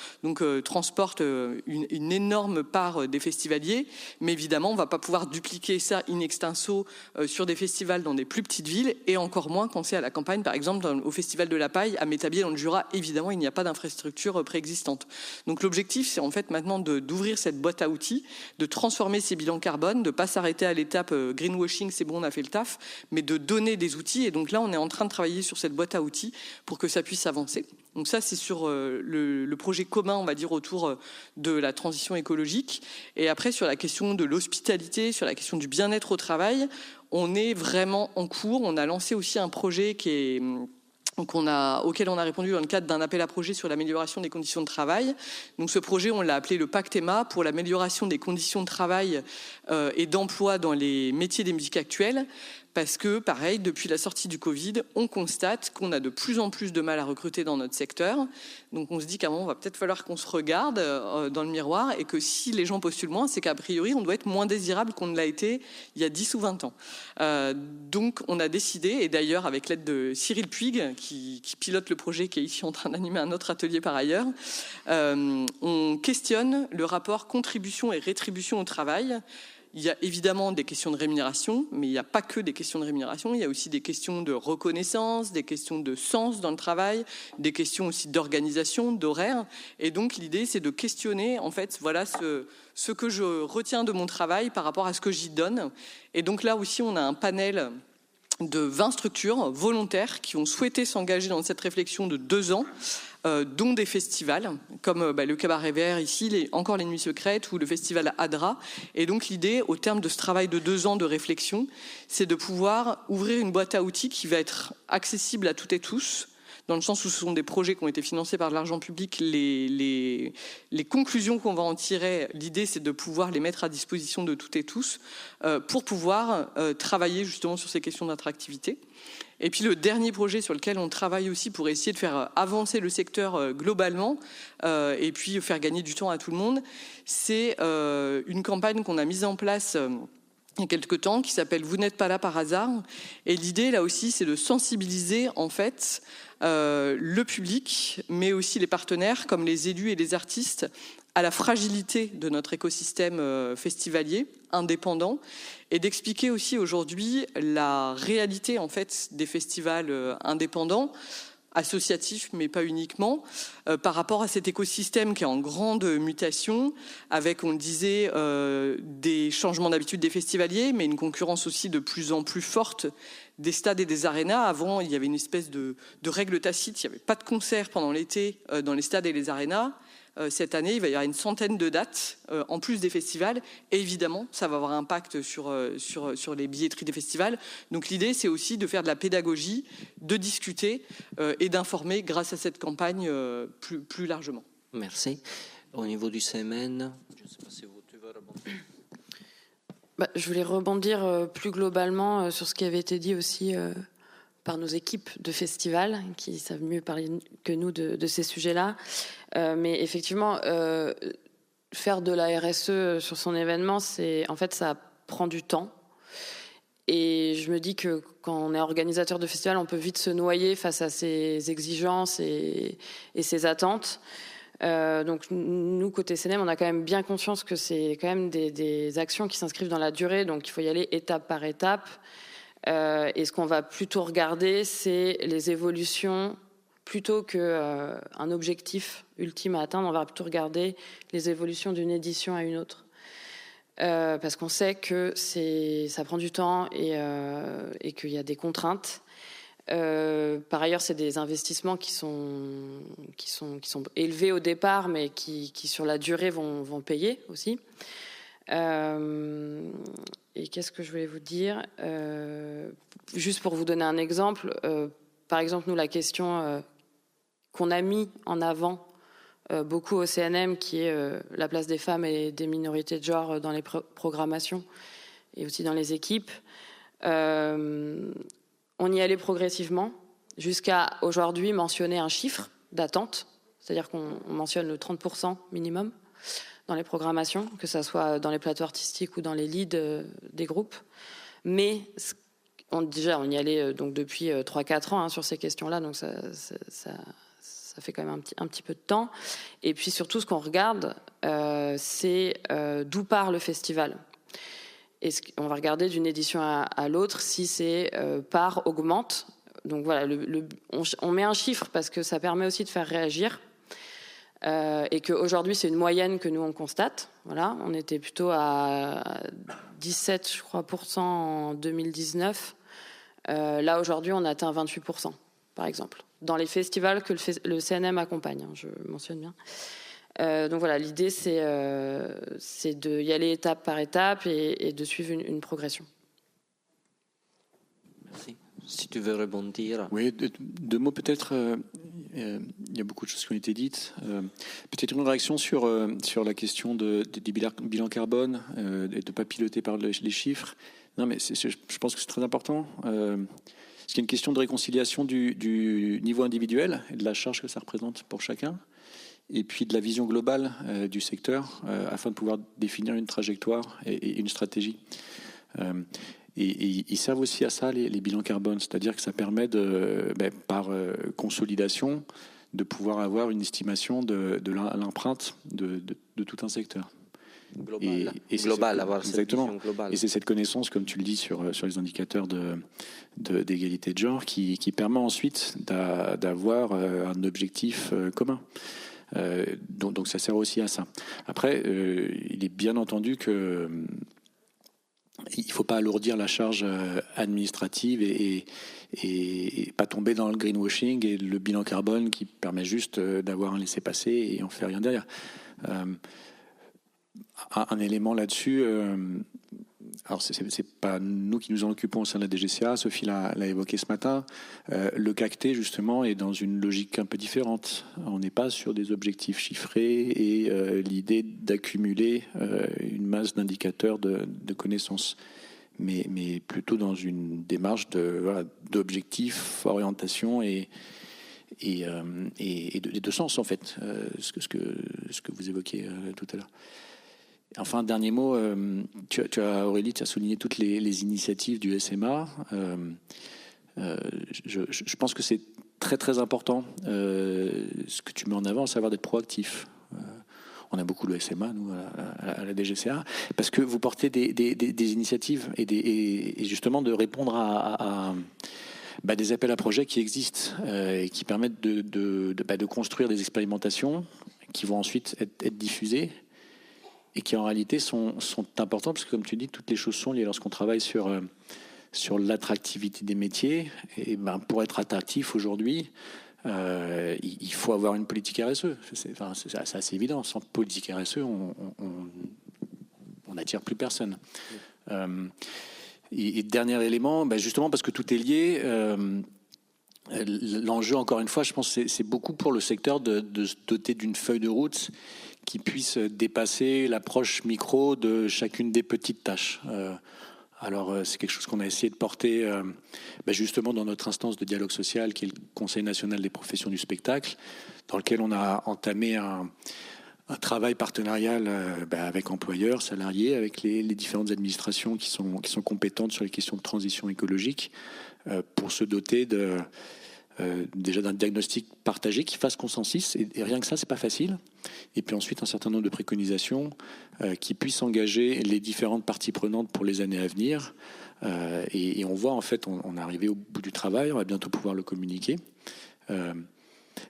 transporte une énorme part des festivaliers. Mais évidemment, on ne va pas pouvoir dupliquer ça in extenso sur des festivals dans des plus petites villes, et encore moins quand c'est à la campagne. Par exemple, au Festival de la Paille, à Métabier dans le Jura, évidemment, il n'y a pas d'infrastructure préexistante. Donc l'objectif, c'est en fait maintenant d'ouvrir cette boîte à outils, de transformer ces bilans carbone, de ne pas s'arrêter à l'étape greenwashing, c'est bon, on a fait le taf, mais de donner des outils. Et donc là, on est en train de travailler sur cette boîte à outils pour que ça puisse avancer. Donc ça, c'est sur le projet commun, on va dire, autour de la transition écologique. Et après, sur la question de l'hospitalité, sur la question du bien-être au travail, on est vraiment en cours. On a lancé aussi un projet auquel on a répondu dans le cadre d'un appel à projet sur l'amélioration des conditions de travail. Donc ce projet, on l'a appelé le Pacte EMA, pour l'amélioration des conditions de travail et d'emploi dans les métiers des musiques actuelles. Parce que, pareil, depuis la sortie du Covid, on constate qu'on a de plus en plus de mal à recruter dans notre secteur. Donc on se dit qu'à un moment, il va peut-être falloir qu'on se regarde dans le miroir, et que si les gens postulent moins, c'est qu'a priori, on doit être moins désirable qu'on ne l'a été il y a 10 ou 20 ans. Donc on a décidé, et d'ailleurs avec l'aide de Cyril Puig, qui pilote le projet, qui est ici en train d'animer un autre atelier par ailleurs, on questionne le rapport contribution et rétribution au travail. Il y a évidemment des questions de rémunération, mais il n'y a pas que des questions de rémunération. Il y a aussi des questions de reconnaissance, des questions de sens dans le travail, des questions aussi d'organisation, d'horaire. Et donc l'idée, c'est de questionner, en fait, voilà ce que je retiens de mon travail par rapport à ce que j'y donne. Et donc là aussi, on a un panel de 20 structures volontaires qui ont souhaité s'engager dans cette réflexion de 2 ans, dont des festivals, comme le Cabaret Vert ici, encore les Nuits secrètes, ou le festival Adra. Et donc l'idée, au terme de ce travail de 2 ans de réflexion, c'est de pouvoir ouvrir une boîte à outils qui va être accessible à toutes et tous, dans le sens où ce sont des projets qui ont été financés par de l'argent public. Les conclusions qu'on va en tirer, l'idée, c'est de pouvoir les mettre à disposition de toutes et tous pour pouvoir travailler justement sur ces questions d'attractivité. Et puis le dernier projet sur lequel on travaille aussi pour essayer de faire avancer le secteur globalement et puis faire gagner du temps à tout le monde, c'est une campagne qu'on a mise en place il y a quelques temps, qui s'appelle « Vous n'êtes pas là par hasard ». Et l'idée, là aussi, c'est de sensibiliser, en fait, le public, mais aussi les partenaires, comme les élus et les artistes, à la fragilité de notre écosystème festivalier, indépendant, et d'expliquer aussi aujourd'hui la réalité, en fait, des festivals indépendants, associatif, mais pas uniquement, par rapport à cet écosystème qui est en grande mutation, avec, on le disait, des changements d'habitude des festivaliers, mais une concurrence aussi de plus en plus forte des stades et des arénas. Avant, il y avait une espèce de règle tacite, il n'y avait pas de concert pendant l'été dans les stades et les arénas. Cette année, il va y avoir une centaine de dates, en plus des festivals. Et évidemment, ça va avoir un impact sur les billetteries des festivals. Donc l'idée, c'est aussi de faire de la pédagogie, de discuter et d'informer grâce à cette campagne plus largement. Merci. Au niveau du CMN, je ne sais pas si tu veux rebondir. Je voulais rebondir plus globalement sur ce qui avait été dit aussi par nos équipes de festivals, qui savent mieux parler que nous de ces sujets-là. Mais effectivement, faire de la RSE sur son événement, en fait, ça prend du temps. Et je me dis que quand on est organisateur de festival, on peut vite se noyer face à ces exigences et ces attentes. Donc nous, côté CNM, on a quand même bien conscience que c'est quand même des actions qui s'inscrivent dans la durée, donc il faut y aller étape par étape. Et ce qu'on va plutôt regarder, c'est les évolutions plutôt qu'un objectif ultime à atteindre. On va plutôt regarder les évolutions d'une édition à une autre. Parce qu'on sait que ça prend du temps et qu'il y a des contraintes. Par ailleurs, c'est des investissements qui sont élevés au départ, mais qui sur la durée vont payer aussi. Et qu'est-ce que je voulais vous dire ? Juste pour vous donner un exemple, par exemple, nous, la question qu'on a mis en avant beaucoup au CNM, qui est la place des femmes et des minorités de genre dans les programmations et aussi dans les équipes. On y allait progressivement jusqu'à aujourd'hui mentionner un chiffre d'attente, c'est-à-dire qu'on mentionne le 30% minimum dans les programmations, que ça soit dans les plateaux artistiques ou dans les leads des groupes. Mais on y allait donc depuis 3-4 ans sur ces questions-là, donc ça fait quand même un petit peu de temps. Et puis surtout, ce qu'on regarde, c'est d'où part le festival. Et on va regarder d'une édition à l'autre si ces parts augmentent. Donc voilà, on met un chiffre parce que ça permet aussi de faire réagir. Et qu'aujourd'hui, c'est une moyenne que nous, on constate. Voilà, on était plutôt à 17, je crois, en 2019. Là, aujourd'hui, on atteint 28%, par exemple, dans les festivals que le CNM accompagne, je mentionne bien. Donc voilà, l'idée, c'est d'y aller étape par étape et de suivre une progression. Merci. Si tu veux rebondir. Oui, deux mots peut-être. Il y a beaucoup de choses qui ont été dites. Peut-être une réaction sur la question des bilans carbone, de ne pas piloter par les chiffres. Non, mais je pense que c'est très important. Parce qu'il y a une question de réconciliation du niveau individuel et de la charge que ça représente pour chacun, et puis de la vision globale du secteur, afin de pouvoir définir une trajectoire et une stratégie. Et ils servent aussi à ça, les bilans carbone, c'est-à-dire que ça permet par consolidation de pouvoir avoir une estimation de l'empreinte de tout un secteur. Global, avoir exactement. Cette vision globale. Et c'est cette connaissance, comme tu le dis, sur les indicateurs d'égalité de genre qui permet ensuite d'avoir un objectif commun. Donc ça sert aussi à ça. Après, il est bien entendu que il ne faut pas alourdir la charge administrative et pas tomber dans le greenwashing et le bilan carbone qui permet juste d'avoir un laissez-passer et on ne fait rien derrière. Un élément là-dessus, alors c'est pas nous qui nous en occupons au sein de la DGCA, Sophie l'a évoqué ce matin, le CACT justement est dans une logique un peu différente. On n'est pas sur des objectifs chiffrés et l'idée d'accumuler une masse d'indicateurs de connaissances, mais plutôt dans une démarche d'objectifs, orientation et de sens en fait, ce que vous évoquiez tout à l'heure. Enfin, dernier mot, Aurélie, tu as souligné toutes les initiatives du SMA. Je pense que c'est très très important ce que tu mets en avant, à savoir d'être proactif. On a beaucoup le SMA, nous, à la DGCA, parce que vous portez des initiatives et justement de répondre à des appels à projets qui existent et qui permettent de construire des expérimentations qui vont ensuite être diffusées et qui en réalité sont importants parce que, comme tu dis, toutes les choses sont liées. Lorsqu'on travaille sur l'attractivité des métiers, et pour être attractif aujourd'hui, il faut avoir une politique RSE. C'est assez évident. Sans politique RSE, on n'attire plus personne. Et dernier élément, justement parce que tout est lié, l'enjeu, encore une fois, je pense que c'est beaucoup pour le secteur de se doter d'une feuille de route qui puisse dépasser l'approche micro de chacune des petites tâches. Alors, c'est quelque chose qu'on a essayé de porter justement dans notre instance de dialogue social, qui est le Conseil national des professions du spectacle, dans lequel on a entamé un travail partenarial avec employeurs, salariés, avec les différentes administrations qui sont compétentes sur les questions de transition écologique pour se doter déjà d'un diagnostic partagé qui fasse consensus. Et rien que ça, c'est pas facile. Et puis ensuite, un certain nombre de préconisations qui puissent engager les différentes parties prenantes pour les années à venir. Et on voit, en fait, on est arrivé au bout du travail, on va bientôt pouvoir le communiquer.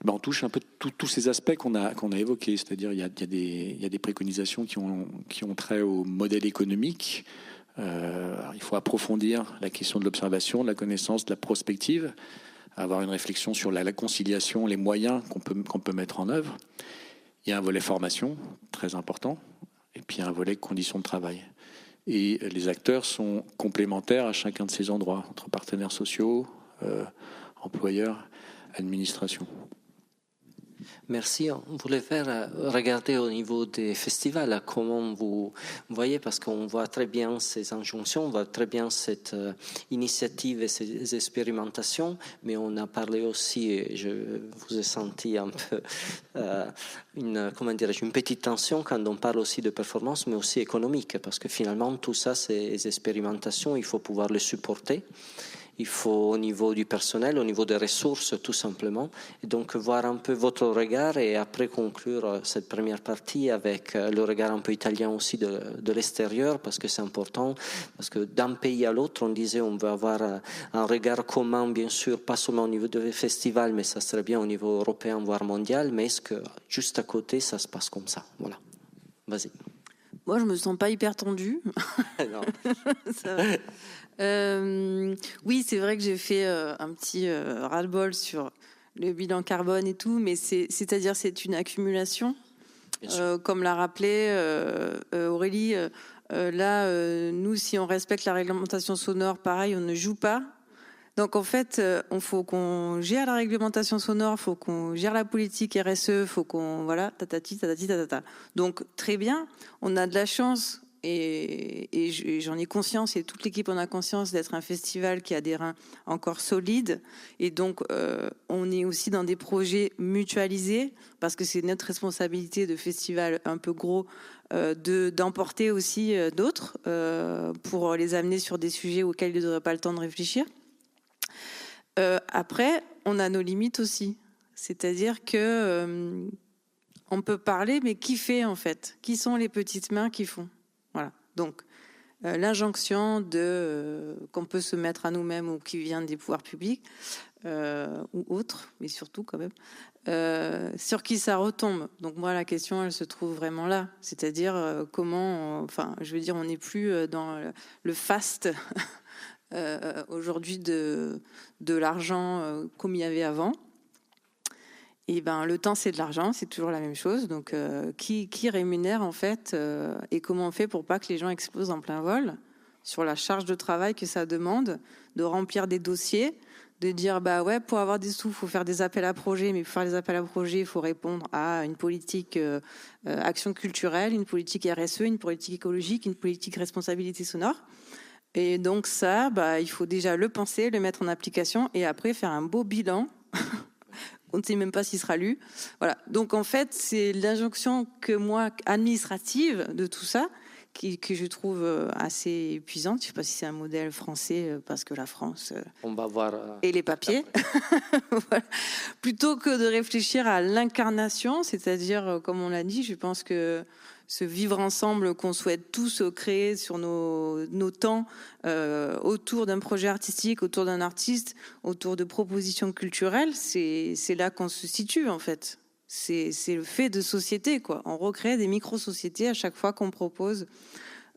On touche un peu tous ces aspects qu'on a évoqués, c'est-à-dire il y a des préconisations qui ont trait au modèle économique. Il faut approfondir la question de l'observation, de la connaissance, de la prospective, avoir une réflexion sur la conciliation, les moyens qu'on peut mettre en œuvre. Il y a un volet formation très important, et puis un volet conditions de travail. Et les acteurs sont complémentaires à chacun de ces endroits, entre partenaires sociaux, employeurs, administration. Merci. On voulait faire regarder au niveau des festivals comment vous voyez, parce qu'on voit très bien ces injonctions, on voit très bien cette initiative et ces expérimentations, mais on a parlé aussi, et je vous ai senti un peu une petite tension quand on parle aussi de performance, mais aussi économique, parce que finalement tout ça, ces expérimentations, il faut pouvoir les supporter. Il faut au niveau du personnel, au niveau des ressources tout simplement. Et donc voir un peu votre regard et après conclure cette première partie avec le regard un peu italien aussi de l'extérieur, parce que c'est important, parce que d'un pays à l'autre, on disait on veut avoir un regard commun, bien sûr, pas seulement au niveau des festivals, mais ça serait bien au niveau européen, voire mondial, mais est-ce que juste à côté, ça se passe comme ça? Voilà. Vas-y. Moi, je me sens pas hyper tendue. Non. Ça va. Oui, c'est vrai que j'ai fait un petit ras-le-bol sur le bilan carbone et tout, mais c'est-à-dire c'est une accumulation. Comme l'a rappelé Aurélie, nous, si on respecte la réglementation sonore, pareil, on ne joue pas. Donc en fait, il faut qu'on gère la réglementation sonore, il faut qu'on gère la politique RSE, il faut qu'on... Voilà, tatati, tatata. Donc très bien, on a de la chance... Et j'en ai conscience, et toute l'équipe en a conscience, d'être un festival qui a des reins encore solides. Et donc, on est aussi dans des projets mutualisés, parce que c'est notre responsabilité de festival un peu gros d'emporter aussi d'autres pour les amener sur des sujets auxquels ils n'auraient pas le temps de réfléchir. Après, on a nos limites aussi. C'est-à-dire que on peut parler, mais qui fait en fait? Qui sont les petites mains qui font? Voilà. Donc, l'injonction qu'on peut se mettre à nous-mêmes ou qui vient des pouvoirs publics ou autres, mais surtout quand même, sur qui ça retombe. Donc moi, la question, elle se trouve vraiment là. C'est-à-dire comment, je veux dire, on n'est plus dans le fast aujourd'hui de l'argent comme il y avait avant. Et le temps, c'est de l'argent, c'est toujours la même chose. Donc, qui rémunère en fait et comment on fait pour pas que les gens explosent en plein vol sur la charge de travail que ça demande de remplir des dossiers, de dire pour avoir des sous, il faut faire des appels à projets, mais pour faire des appels à projets, il faut répondre à une politique action culturelle, une politique RSE, une politique écologique, une politique responsabilité sonore. Et donc ça, il faut déjà le penser, le mettre en application et après faire un beau bilan. On ne sait même pas s'il sera lu. Voilà. Donc, en fait, c'est l'injonction que moi, administrative de tout ça, que je trouve assez épuisante. Je ne sais pas si c'est un modèle français, parce que la France... On va voir... et les papiers. Voilà. Plutôt que de réfléchir à l'incarnation, c'est-à-dire, comme on l'a dit, je pense que ce vivre ensemble qu'on souhaite tous créer sur nos temps autour d'un projet artistique, autour d'un artiste, autour de propositions culturelles, c'est là qu'on se situe en fait. C'est le fait de société, quoi. On recrée des micro-sociétés à chaque fois qu'on propose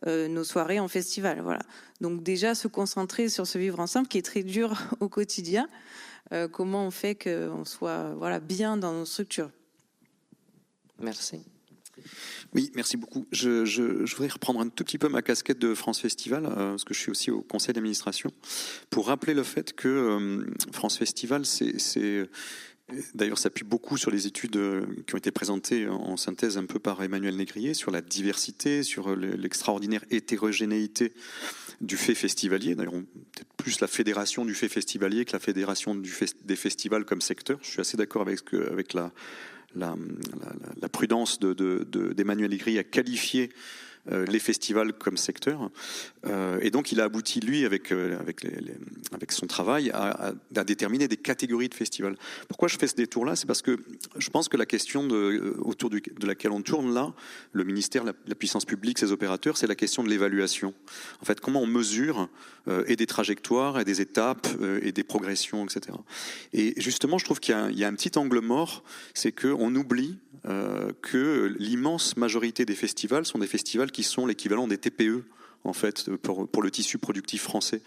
nos soirées en festival. Voilà. Donc déjà se concentrer sur ce vivre ensemble qui est très dur au quotidien. Comment on fait qu'on soit bien dans nos structures. Merci. Oui, merci beaucoup. Je voudrais reprendre un tout petit peu ma casquette de France Festival, parce que je suis aussi au conseil d'administration, pour rappeler le fait que France Festival, d'ailleurs, s'appuie beaucoup sur les études qui ont été présentées en synthèse un peu par Emmanuel Négrier, sur la diversité, sur l'extraordinaire hétérogénéité du fait festivalier. D'ailleurs, peut-être plus la fédération du fait festivalier que la fédération des festivals comme secteur. Je suis assez d'accord avec la prudence d'Emmanuel Aigri à qualifier les festivals comme secteur. Et donc, il a abouti, lui, avec son travail, à déterminer des catégories de festivals. Pourquoi je fais ce détour-là? C'est parce que je pense que la question autour de laquelle on tourne là, le ministère, la puissance publique, ses opérateurs, c'est la question de l'évaluation. En fait, comment on mesure et des trajectoires, et des étapes, et des progressions, etc. Et justement, je trouve qu'il y a un petit angle mort, c'est qu'on oublie que l'immense majorité des festivals sont des festivals qui sont l'équivalent des TPE, en fait, pour le tissu productif français.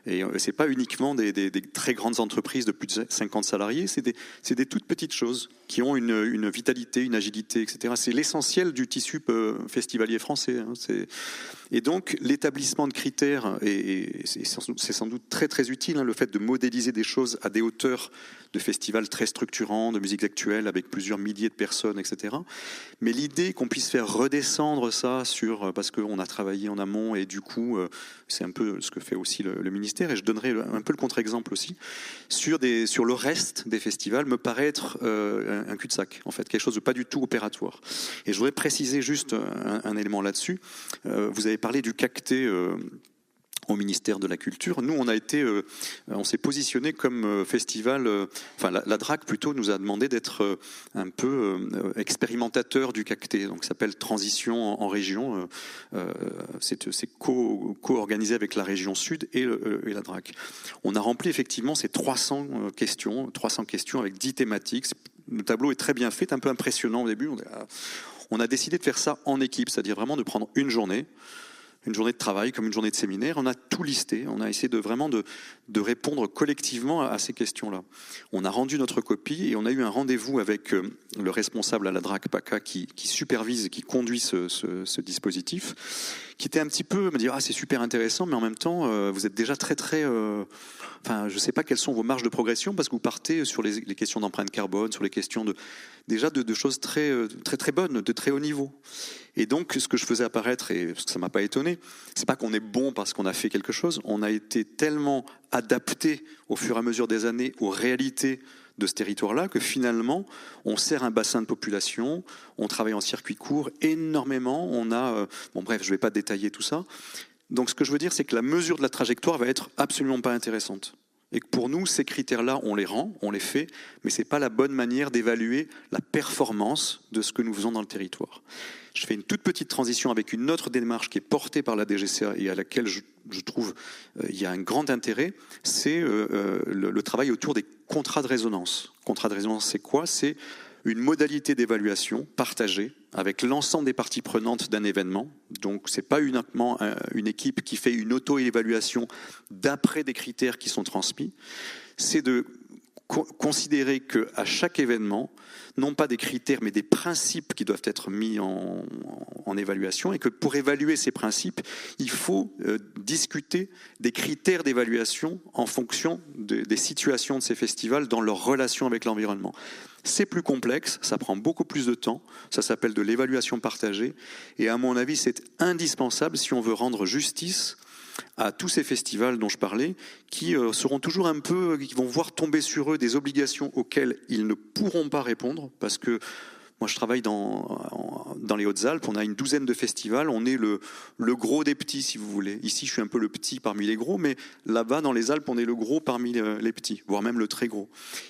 Et c'est pas uniquement des très grandes entreprises de plus de 50 salariés, c'est des toutes petites choses qui ont une vitalité, une agilité, etc. C'est l'essentiel du tissu festivalier français. Hein. Et donc, l'établissement de critères, et c'est sans doute très très utile, hein, le fait de modéliser des choses à des hauteurs de festivals très structurants, de musique actuelle, avec plusieurs milliers de personnes, etc. Mais l'idée qu'on puisse faire redescendre ça parce qu'on a travaillé en amont, et du coup, c'est un peu ce que fait aussi le ministère, et je donnerai un peu le contre-exemple aussi, sur le reste des festivals, me paraît être un cul-de-sac, en fait, quelque chose de pas du tout opératoire. Et je voudrais préciser juste un élément là-dessus. Vous avez parlé du cacté au ministère de la Culture. Nous, on s'est positionné comme festival, la DRAC plutôt nous a demandé d'être un peu expérimentateur du cacté, donc ça s'appelle Transition en région, c'est co-organisé avec la région Sud et la DRAC. On a rempli effectivement ces 300 questions avec 10 thématiques. Le tableau est très bien fait, un peu impressionnant au début. On a décidé de faire ça en équipe, c'est-à-dire vraiment de prendre une journée de travail comme une journée de séminaire. On a tout listé, on a essayé de répondre collectivement à ces questions-là. On a rendu notre copie et on a eu un rendez-vous avec le responsable à la DRAC PACA qui supervise et qui conduit ce dispositif, qui était un petit peu me dire c'est super intéressant, mais en même temps vous êtes déjà très très je ne sais pas quelles sont vos marges de progression, parce que vous partez sur les questions d'empreinte carbone, sur les questions de choses très très très bonnes, de très haut niveau. Et donc, ce que je faisais apparaître, et parce que ça m'a pas étonné, c'est pas qu'on est bon parce qu'on a fait quelque chose, on a été tellement adapté au fur et à mesure des années aux réalités de ce territoire-là que finalement, on sert un bassin de population, on travaille en circuit court énormément, on a... je vais pas détailler tout ça. Donc, ce que je veux dire, c'est que la mesure de la trajectoire va être absolument pas intéressante. Et que pour nous, ces critères-là, on les rend, on les fait, mais c'est pas la bonne manière d'évaluer la performance de ce que nous faisons dans le territoire. Je fais une toute petite transition avec une autre démarche qui est portée par la DGCA et à laquelle je trouve il y a un grand intérêt, c'est le travail autour des contrats de résonance. Contrat de résonance, c'est quoi? C'est une modalité d'évaluation partagée avec l'ensemble des parties prenantes d'un événement. Donc, c'est pas uniquement une équipe qui fait une auto-évaluation d'après des critères qui sont transmis. C'est de considérer qu'à chaque événement, non pas des critères, mais des principes qui doivent être mis en évaluation, et que pour évaluer ces principes, il faut discuter des critères d'évaluation en fonction des situations de ces festivals dans leur relation avec l'environnement. C'est plus complexe, ça prend beaucoup plus de temps, ça s'appelle de l'évaluation partagée, et à mon avis, c'est indispensable si on veut rendre justice à tous ces festivals dont je parlais, qui seront toujours qui vont voir tomber sur eux des obligations auxquelles ils ne pourront pas répondre, parce que moi je travaille dans les Hautes-Alpes, on a une douzaine de festivals, on est le gros des petits si vous voulez. Ici je suis un peu le petit parmi les gros, mais là-bas dans les Alpes on est le gros parmi les petits, voire même le très gros.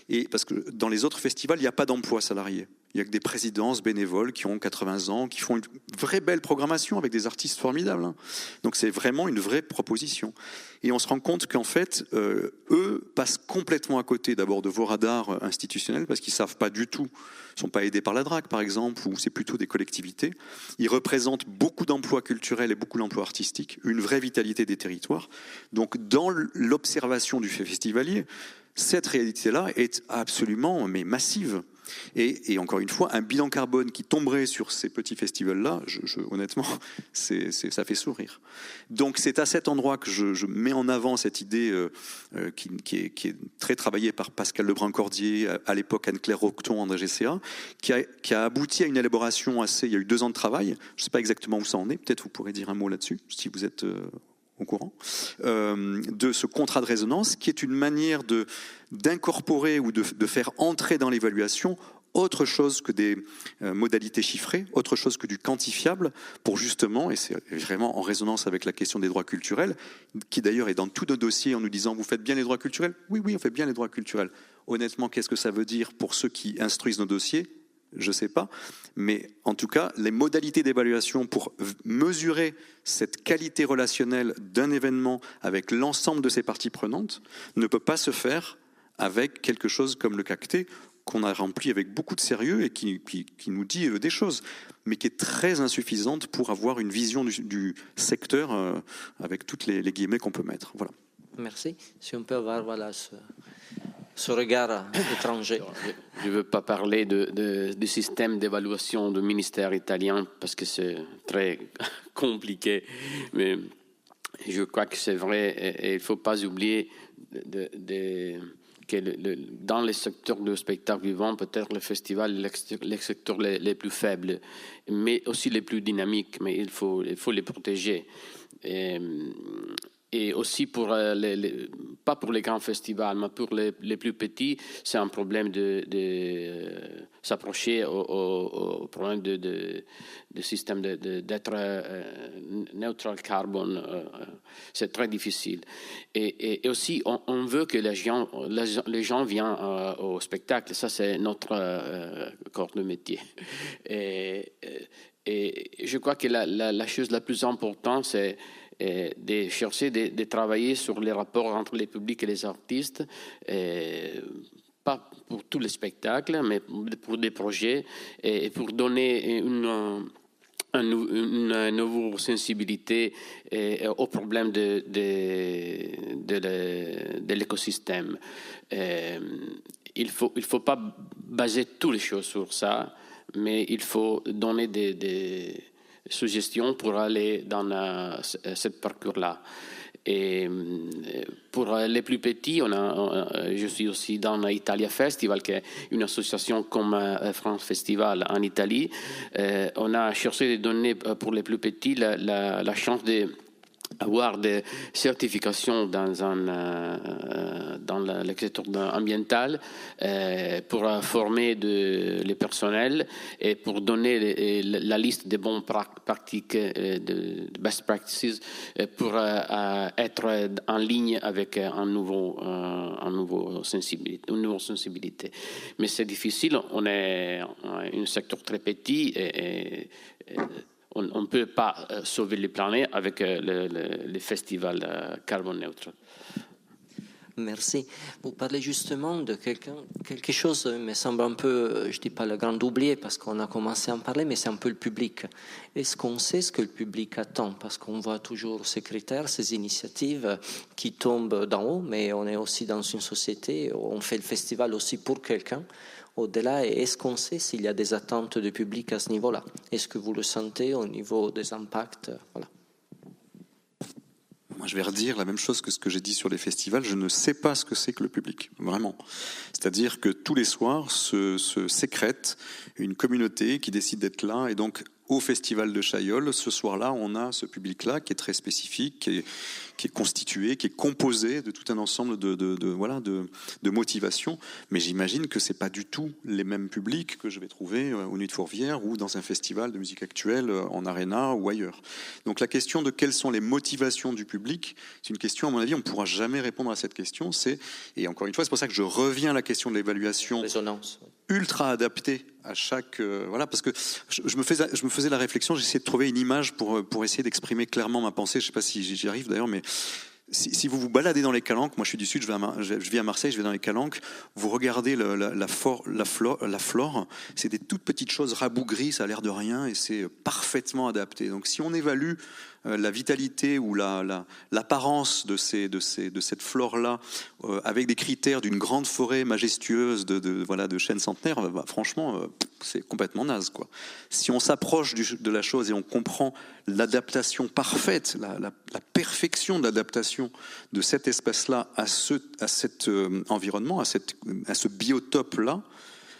Et parce que dans les autres festivals il n'y a pas d'emploi salarié. Il n'y a que des présidences bénévoles qui ont 80 ans, qui font une vraie belle programmation avec des artistes formidables. Hein. Donc c'est vraiment une vraie proposition. Et on se rend compte qu'en fait, eux passent complètement à côté d'abord de vos radars institutionnels, parce qu'ils ne savent pas du tout, ils ne sont pas aidés par la DRAC par exemple, ou c'est plutôt des collectivités. Ils représentent beaucoup d'emplois culturels et beaucoup d'emplois artistiques, une vraie vitalité des territoires. Donc dans l'observation du fait festivalier, cette réalité-là est absolument massive. Et encore une fois, un bilan carbone qui tomberait sur ces petits festivals-là, honnêtement, ça fait sourire. Donc c'est à cet endroit que je mets en avant cette idée qui est très travaillée par Pascal Lebrun-Cordier, à l'époque Anne-Claire Rocton en DGCA, qui a abouti à une élaboration il y a eu 2 ans de travail. Je ne sais pas exactement où ça en est, peut-être vous pourrez dire un mot là-dessus, si vous êtes... au courant, de ce contrat de résonance qui est une manière d'incorporer ou de faire entrer dans l'évaluation autre chose que des modalités chiffrées, autre chose que du quantifiable, pour justement, et c'est vraiment en résonance avec la question des droits culturels, qui d'ailleurs est dans tous nos dossiers en nous disant « vous faites bien les droits culturels ?» Oui, on fait bien les droits culturels. Honnêtement, qu'est-ce que ça veut dire pour ceux qui instruisent nos dossiers ? Je ne sais pas, mais en tout cas, les modalités d'évaluation pour mesurer cette qualité relationnelle d'un événement avec l'ensemble de ses parties prenantes ne peut pas se faire avec quelque chose comme le CACT, qu'on a rempli avec beaucoup de sérieux et qui nous dit des choses, mais qui est très insuffisante pour avoir une vision du secteur avec toutes les guillemets qu'on peut mettre. Voilà. Merci. Si on peut avoir ce regard étranger. Je ne veux pas parler du système d'évaluation du ministère italien parce que c'est très compliqué, mais je crois que c'est vrai et il ne faut pas oublier que dans les secteurs de spectacle vivant, peut-être le festival est les secteurs les plus faibles, mais aussi les plus dynamiques, mais il faut les protéger. Et aussi, pas pour les grands festivals, mais pour les plus petits, c'est un problème de s'approcher au problème de système d'être neutral carbone. C'est très difficile. Et aussi, on veut que les gens viennent au spectacle. Ça, c'est notre corps de métier. Et je crois que la chose la plus importante, c'est de chercher de travailler sur les rapports entre les publics et les artistes, pas pour tous les spectacles, mais pour des projets, et pour donner une nouvelle sensibilité aux problèmes de l'écosystème. Il faut pas baser toutes les choses sur ça, mais il faut donner des suggestions pour aller dans ce parcours-là. Et pour les plus petits, je suis aussi dans Italia Festival, qui est une association comme France Festival en Italie. On a cherché de donner pour les plus petits la chance d'avoir des certifications dans le secteur ambiental pour former les personnels et pour donner la liste des bonnes pratiques, de best practices, pour être en ligne avec une nouvelle sensibilité. Mais c'est difficile, on est un secteur très petit et on ne peut pas sauver les planètes avec les festivals carbone neutre. Merci. Vous parlez justement de quelque chose qui me semble un peu, je ne dis pas le grand oublié parce qu'on a commencé à en parler, mais c'est un peu le public. Est-ce qu'on sait ce que le public attend? Parce qu'on voit toujours ces critères, ces initiatives qui tombent d'en haut, mais on est aussi dans une société, on fait le festival aussi pour quelqu'un. Au-delà, est-ce qu'on sait s'il y a des attentes du public à ce niveau-là? Est-ce que vous le sentez au niveau des impacts? Voilà. Moi, je vais redire la même chose que ce que j'ai dit sur les festivals. Je ne sais pas ce que c'est que le public, vraiment. C'est-à-dire que tous les soirs se sécrète une communauté qui décide d'être là. Et donc, au Festival de Chaillol, ce soir-là, on a ce public-là qui est très spécifique, qui est constitué, qui est composé de tout un ensemble de motivations. Mais j'imagine que c'est pas du tout les mêmes publics que je vais trouver aux Nuits de Fourvière ou dans un festival de musique actuelle en Arena ou ailleurs. Donc la question de quelles sont les motivations du public, c'est une question, à mon avis, on ne pourra jamais répondre à cette question. Et encore une fois, c'est pour ça que je reviens à la question de l'évaluation ultra adaptée à chaque... parce que je me faisais la réflexion, j'essayais de trouver une image pour essayer d'exprimer clairement ma pensée. Je ne sais pas si j'y arrive d'ailleurs, mais si vous vous baladez dans les calanques, moi je suis du Sud, je vis à Marseille, je vais dans les calanques, vous regardez la flore, c'est des toutes petites choses rabougries, ça a l'air de rien et c'est parfaitement adapté. Donc si on évalue la vitalité ou l'apparence de cette flore-là avec des critères d'une grande forêt majestueuse de chênes centenaires, franchement, c'est complètement naze, quoi. Si on s'approche de la chose et on comprend l'adaptation parfaite, la perfection de l'adaptation de cette espèce-là à cet environnement, à ce biotope-là,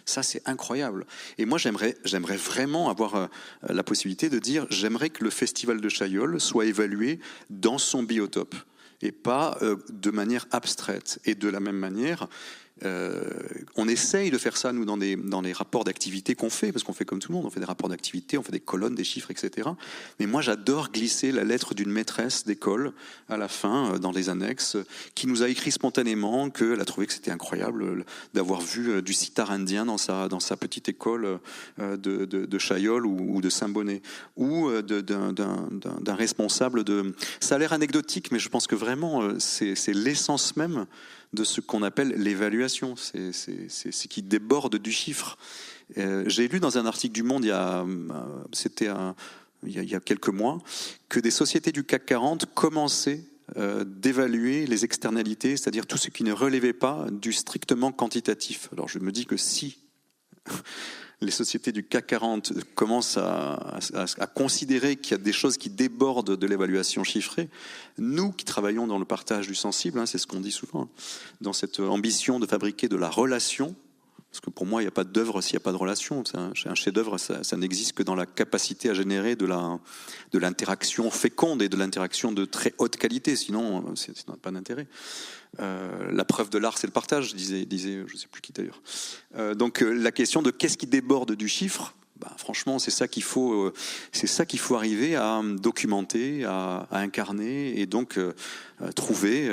ça, c'est incroyable. Et moi, j'aimerais vraiment avoir la possibilité de dire, j'aimerais que le Festival de Chaillol soit évalué dans son biotope et pas de manière abstraite. Et de la même manière, On essaye de faire ça, nous, dans les rapports d'activité qu'on fait, parce qu'on fait comme tout le monde, on fait des rapports d'activité, on fait des colonnes, des chiffres, etc. Mais moi, j'adore glisser la lettre d'une maîtresse d'école à la fin, dans les annexes, qui nous a écrit spontanément qu'elle a trouvé que c'était incroyable d'avoir vu du sitar indien dans sa petite école de Chaillol ou de Saint-Bonnet, ou d'un responsable de... Ça a l'air anecdotique, mais je pense que vraiment, c'est l'essence même de ce qu'on appelle l'évaluation, c'est ce qui déborde du chiffre. J'ai lu dans un article du Monde, il y a quelques mois, que des sociétés du CAC 40 commençaient d'évaluer les externalités, c'est-à-dire tout ce qui ne relevait pas du strictement quantitatif. Alors je me dis que si les sociétés du CAC 40 commencent à considérer qu'il y a des choses qui débordent de l'évaluation chiffrée, nous qui travaillons dans le partage du sensible, c'est ce qu'on dit souvent, dans cette ambition de fabriquer de la relation, parce que pour moi, il n'y a pas d'œuvre s'il n'y a pas de relation. Un chef-d'œuvre, ça n'existe que dans la capacité à générer de l'interaction féconde et de l'interaction de très haute qualité. Sinon, ça n'a pas d'intérêt. La preuve de l'art, c'est le partage, disait je ne sais plus qui d'ailleurs. Donc la question de qu'est-ce qui déborde du chiffre, franchement, c'est ça qu'il faut arriver à documenter, à incarner, et donc trouver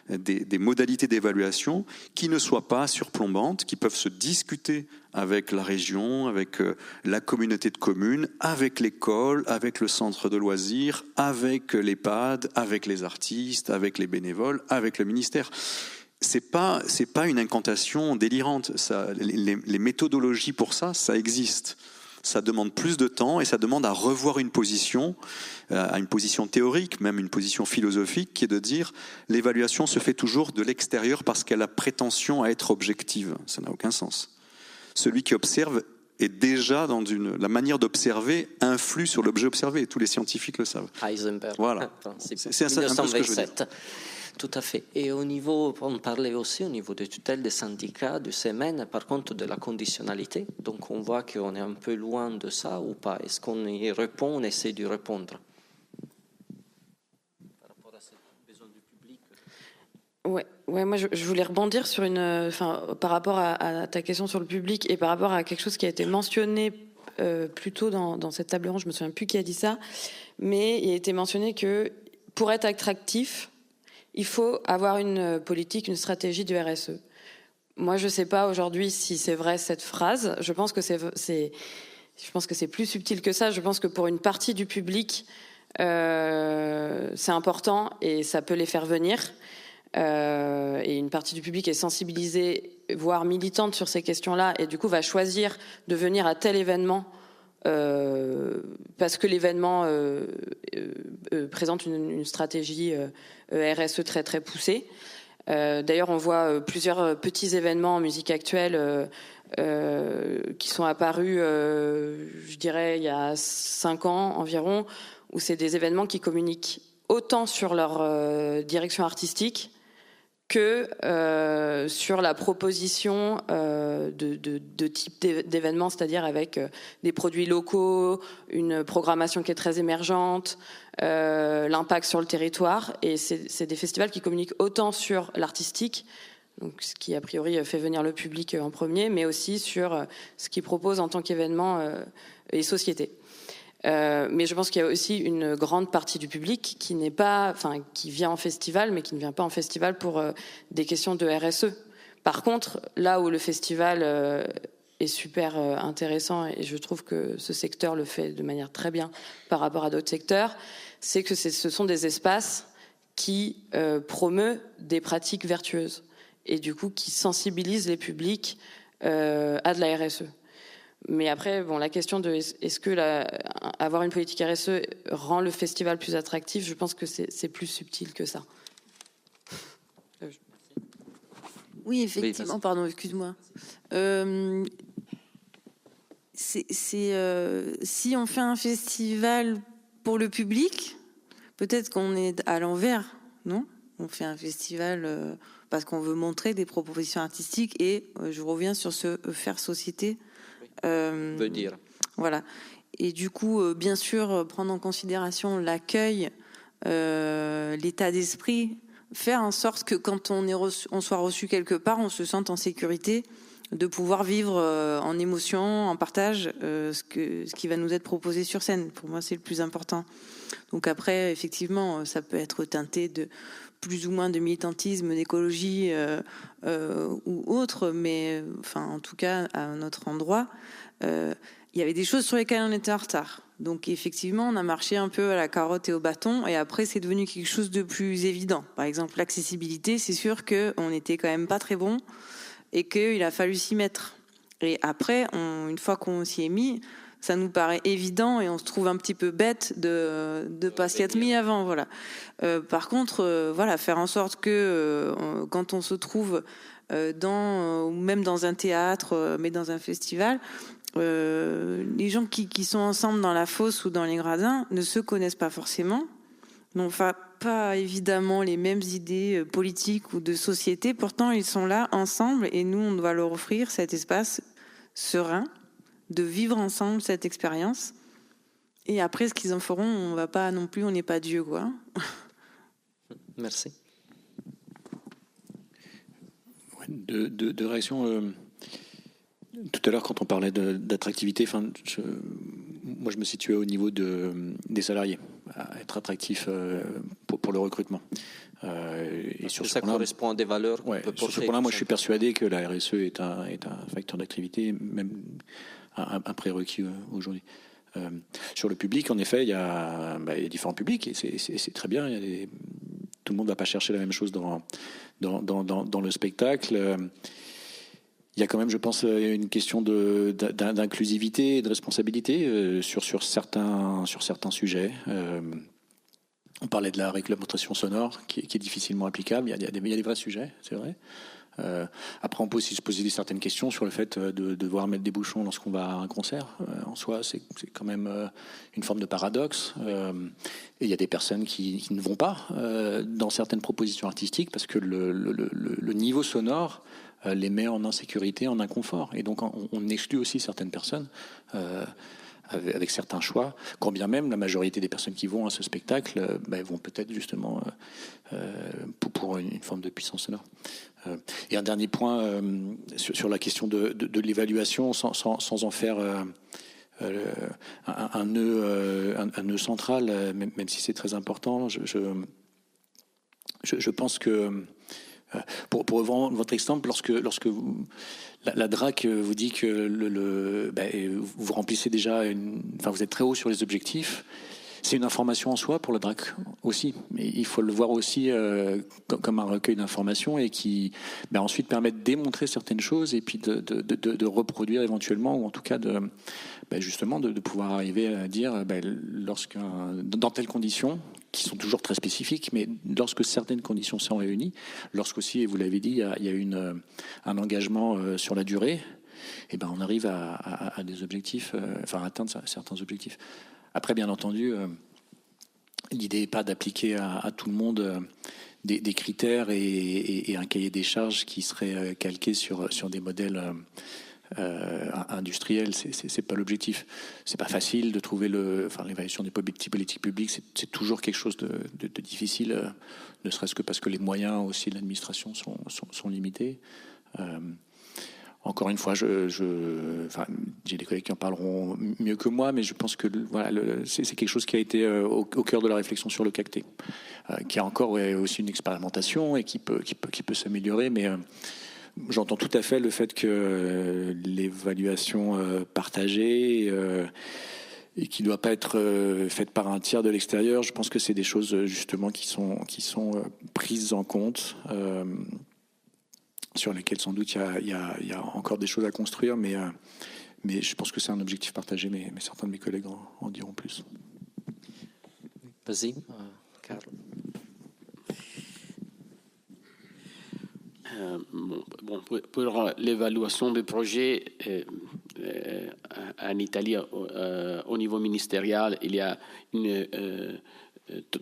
des modalités d'évaluation qui ne soient pas surplombantes, qui peuvent se discuter avec la région, avec la communauté de communes, avec l'école, avec le centre de loisirs, avec l'EHPAD, avec les artistes, avec les bénévoles, avec le ministère. C'est pas une incantation délirante. Les méthodologies pour ça existe. Ça demande plus de temps et ça demande à revoir une position théorique, même une position philosophique, qui est de dire l'évaluation se fait toujours de l'extérieur parce qu'elle a prétention à être objective. Ça n'a aucun sens. Celui qui observe est déjà la manière d'observer influe sur l'objet observé, et tous les scientifiques le savent. Heisenberg. Voilà. C'est un peu ce que je veux dire. Tout à fait. Et au niveau, on parlait aussi au niveau de tutelle des syndicats, du CMN, par contre de la conditionnalité. Donc on voit qu'on est un peu loin de ça ou pas. Est-ce qu'on y répond, on essaie d'y répondre par rapport à ce besoin du public? Ouais, moi je voulais rebondir sur par rapport à ta question sur le public et par rapport à quelque chose qui a été mentionné plus tôt dans cette table ronde. Je me souviens plus qui a dit ça, mais il a été mentionné que pour être attractif, il faut avoir une politique, une stratégie du RSE. Moi, je ne sais pas aujourd'hui si c'est vrai cette phrase. Je pense que c'est plus subtil que ça. Je pense que pour une partie du public, c'est important et ça peut les faire venir. Et une partie du public est sensibilisée, voire militante sur ces questions-là, et du coup va choisir de venir à tel événement parce que l'événement présente une stratégie RSE très très poussée. D'ailleurs, on voit plusieurs petits événements en musique actuelle qui sont apparus, je dirais, il y a 5 ans environ, où c'est des événements qui communiquent autant sur leur direction artistique que sur la proposition de type d'événements, c'est-à-dire avec des produits locaux, une programmation qui est très émergente, l'impact sur le territoire. Et c'est des festivals qui communiquent autant sur l'artistique, donc ce qui a priori fait venir le public en premier, mais aussi sur ce qu'ils proposent en tant qu'événement et société. Mais je pense qu'il y a aussi une grande partie du public qui vient en festival, mais qui ne vient pas en festival pour des questions de RSE. Par contre, là où le festival est super intéressant, et je trouve que ce secteur le fait de manière très bien par rapport à d'autres secteurs, c'est que ce sont des espaces qui promeuvent des pratiques vertueuses et du coup qui sensibilisent les publics à de la RSE. Mais après, la question de est-ce que avoir une politique RSE rend le festival plus attractif, je pense que c'est plus subtil que ça. Oui, effectivement, pardon, excuse-moi. Si on fait un festival pour le public, peut-être qu'on est à l'envers, non ? On fait un festival parce qu'on veut montrer des propositions artistiques et je reviens sur ce faire société. Veut dire. Voilà. Et du coup, bien sûr, prendre en considération l'accueil, l'état d'esprit faire en sorte que quand on soit reçu quelque part, on se sente en sécurité de pouvoir vivre en émotion, en partage, ce qui va nous être proposé sur scène. Pour moi, c'est le plus important. Donc après, effectivement, ça peut être teinté de plus ou moins de militantisme, d'écologie ou autre, mais enfin, en tout cas, à notre endroit, il y avait des choses sur lesquelles on était en retard. Donc effectivement, on a marché un peu à la carotte et au bâton, et après, c'est devenu quelque chose de plus évident. Par exemple, l'accessibilité, c'est sûr qu'on n'était quand même pas très bon et qu'il a fallu s'y mettre. Et après, une fois qu'on s'y est mis, ça nous paraît évident et on se trouve un petit peu bête de pas s'y être mis avant. Voilà. Par contre, voilà, faire en sorte que quand on se trouve même dans un théâtre, mais dans un festival, les gens qui sont ensemble dans la fosse ou dans les gradins ne se connaissent pas forcément, n'ont pas évidemment les mêmes idées politiques ou de société. Pourtant, ils sont là ensemble et nous, on doit leur offrir cet espace serein de vivre ensemble cette expérience. Et après, ce qu'ils en feront, on va pas non plus, on n'est pas Dieu, quoi. Merci. Ouais, deux réactions. Tout à l'heure, quand on parlait d'attractivité, moi, je me situais au niveau des salariés, à être attractif pour le recrutement. Et sur ça correspond à des valeurs. Sur ce point-là, moi, je suis persuadé que la RSE est un facteur d'activité, même un prérequis aujourd'hui. Sur le public, en effet, il y a différents publics et c'est très bien. Tout le monde ne va pas chercher la même chose dans le spectacle. Il y a quand même, je pense, une question d'inclusivité et de responsabilité sur certains sujets. On parlait de la réglementation sonore qui est difficilement applicable. Il y a des vrais sujets, c'est vrai. Après, on peut aussi se poser certaines questions sur le fait de devoir mettre des bouchons lorsqu'on va à un concert. En soi, c'est quand même une forme de paradoxe. Et il y a des personnes qui ne vont pas dans certaines propositions artistiques parce que le niveau sonore les met en insécurité, en inconfort. Et donc, on exclut aussi certaines personnes avec certains choix, quand bien même la majorité des personnes qui vont à ce spectacle vont peut-être justement pour une forme de puissance sonore. Et un dernier point sur la question de l'évaluation, sans en faire un nœud central, même si c'est très important. Je pense que pour reprendre votre exemple, lorsque la DRAC vous dit que vous remplissez déjà vous êtes très haut sur les objectifs, c'est une information en soi pour la DRAC aussi. Mais il faut le voir aussi comme un recueil d'informations et qui ensuite permet de démontrer certaines choses et puis de reproduire éventuellement, ou en tout cas justement de pouvoir arriver à dire dans telles conditions, qui sont toujours très spécifiques, mais lorsque certaines conditions sont réunies, lorsqu'aussi, et vous l'avez dit, il y a un engagement sur la durée, on arrive à des objectifs, à atteindre certains objectifs. Après, bien entendu, l'idée n'est pas d'appliquer à tout le monde des critères et un cahier des charges qui serait calqué sur des modèles industriels. C'est pas l'objectif. C'est pas facile de trouver l'évaluation des politiques publiques. C'est toujours quelque chose de difficile, ne serait-ce que parce que les moyens aussi de l'administration sont limités. Encore une fois, j'ai des collègues qui en parleront mieux que moi, mais je pense que c'est quelque chose qui a été au cœur de la réflexion sur le CACT, qui a encore aussi une expérimentation et qui peut s'améliorer, mais j'entends tout à fait le fait que l'évaluation partagée et qui ne doit pas être faite par un tiers de l'extérieur, je pense que c'est des choses justement qui sont prises en compte. Sur lesquels sans doute il y a encore des choses à construire, mais je pense que c'est un objectif partagé, mais certains de mes collègues en diront plus. Vas-y, Carl. Pour l'évaluation des projets en Italie, au niveau ministériel, il y a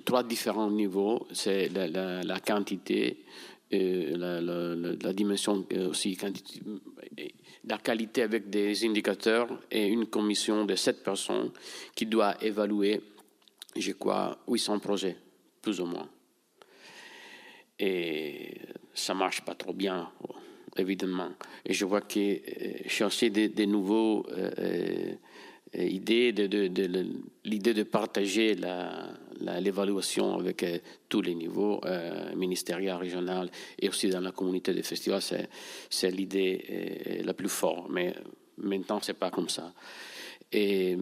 trois différents niveaux. C'est la quantité, la dimension aussi, la qualité avec des indicateurs et une commission de 7 personnes qui doit évaluer, je crois, 800 projets, plus ou moins. Et ça marche pas trop bien, évidemment. Et je vois que j'ai aussi des nouveaux idées, l'idée de partager l'évaluation avec tous les niveaux, ministériel, régional, et aussi dans la communauté des festivals, c'est l'idée la plus forte. Mais maintenant, c'est pas comme ça. Et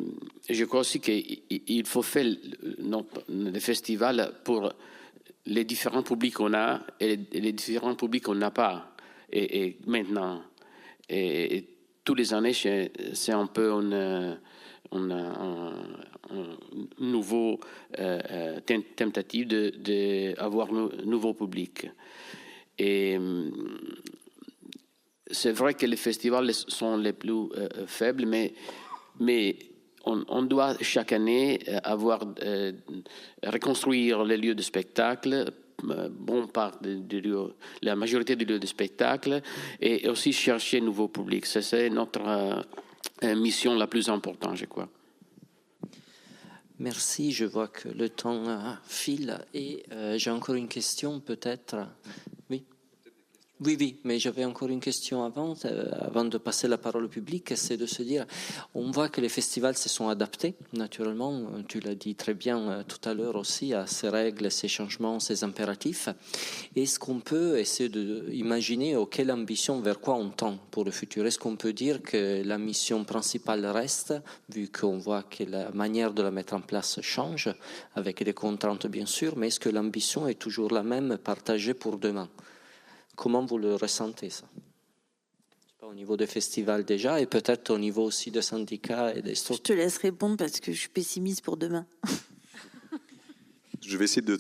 je crois aussi qu'il faut faire des festivals pour les différents publics qu'on a et les différents publics qu'on n'a pas. Et maintenant, et tous les années, c'est un peu un nouveau tentative d'avoir un nouveau public. Et c'est vrai que les festivals sont les plus faibles, mais on doit chaque année reconstruire les lieux de spectacle, la majorité des lieux de spectacle, et aussi chercher un nouveau public. C'est notre mission la plus importante, je crois. Merci, je vois que le temps file et j'ai encore une question peut-être. Oui. Oui, mais j'avais encore une question avant de passer la parole au public, c'est de se dire, on voit que les festivals se sont adaptés, naturellement, tu l'as dit très bien tout à l'heure aussi, à ces règles, ces changements, ces impératifs. Est-ce qu'on peut essayer d'imaginer quelle ambition, vers quoi on tend pour le futur? Est-ce qu'on peut dire que la mission principale reste, vu qu'on voit que la manière de la mettre en place change, avec des contraintes bien sûr, mais est-ce que l'ambition est toujours la même, partagée pour demain? Comment vous le ressentez, ça? Au niveau des festivals déjà, et peut-être au niveau aussi des syndicats et des structures. Je te laisse répondre parce que je suis pessimiste pour demain. Je vais essayer de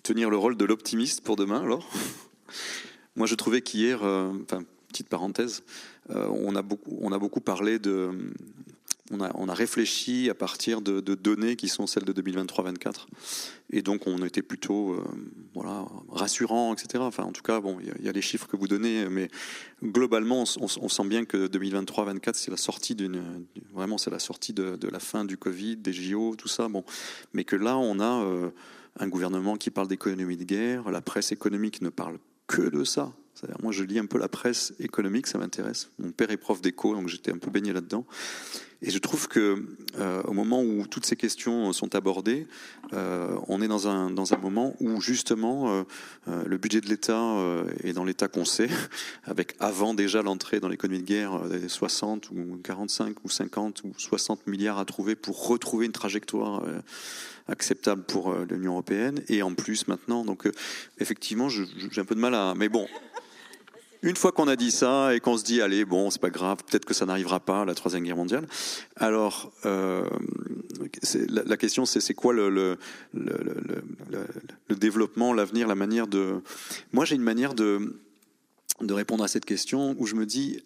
tenir le rôle de l'optimiste pour demain, alors. Moi, je trouvais qu'hier, petite parenthèse, on a beaucoup parlé de... On a réfléchi à partir de données qui sont celles de 2023-24. Et donc, on était plutôt rassurants, etc. Enfin, en tout cas, bon, il y a les chiffres que vous donnez, mais globalement, on sent bien que 2023-24, c'est la sortie c'est la sortie de la fin du Covid, des JO, tout ça. Bon, mais que là, on a un gouvernement qui parle d'économie de guerre, la presse économique ne parle que de ça. C'est-à-dire, moi, je lis un peu la presse économique, ça m'intéresse. Mon père est prof d'éco, donc j'étais un peu baigné là-dedans. Et je trouve que au moment où toutes ces questions sont abordées, on est dans un moment où justement le budget de l'État est dans l'état qu'on sait, avec avant déjà l'entrée dans l'économie de guerre des 60 ou 45 ou 50 ou 60 milliards à trouver pour retrouver une trajectoire acceptable pour l'Union européenne. Et en plus maintenant, donc effectivement, j'ai un peu de mal à... Mais bon... Une fois qu'on a dit ça et qu'on se dit, allez, bon, c'est pas grave, peut-être que ça n'arrivera pas, la Troisième Guerre mondiale. Alors, la question, c'est quoi le développement, l'avenir, la manière de... Moi, j'ai une manière de répondre à cette question où je me dis,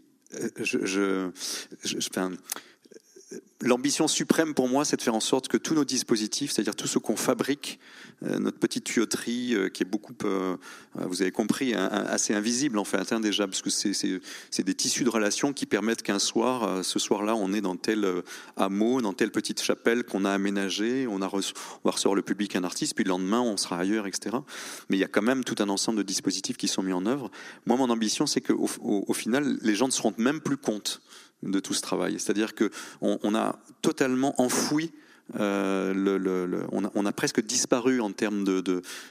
l'ambition suprême pour moi, c'est de faire en sorte que tous nos dispositifs, c'est-à-dire tout ce qu'on fabrique, notre petite tuyauterie qui est beaucoup, vous avez compris, assez invisible en fait, déjà, parce que c'est des tissus de relations qui permettent qu'un soir, ce soir-là, on est dans tel hameau, dans telle petite chapelle qu'on a aménagée, on va recevoir le public, un artiste, puis le lendemain, on sera ailleurs, etc. Mais il y a quand même tout un ensemble de dispositifs qui sont mis en œuvre. Moi, mon ambition, c'est qu'au final, les gens ne se rendent même plus compte de tout ce travail. C'est-à-dire qu'on a totalement enfoui, on a presque disparu en termes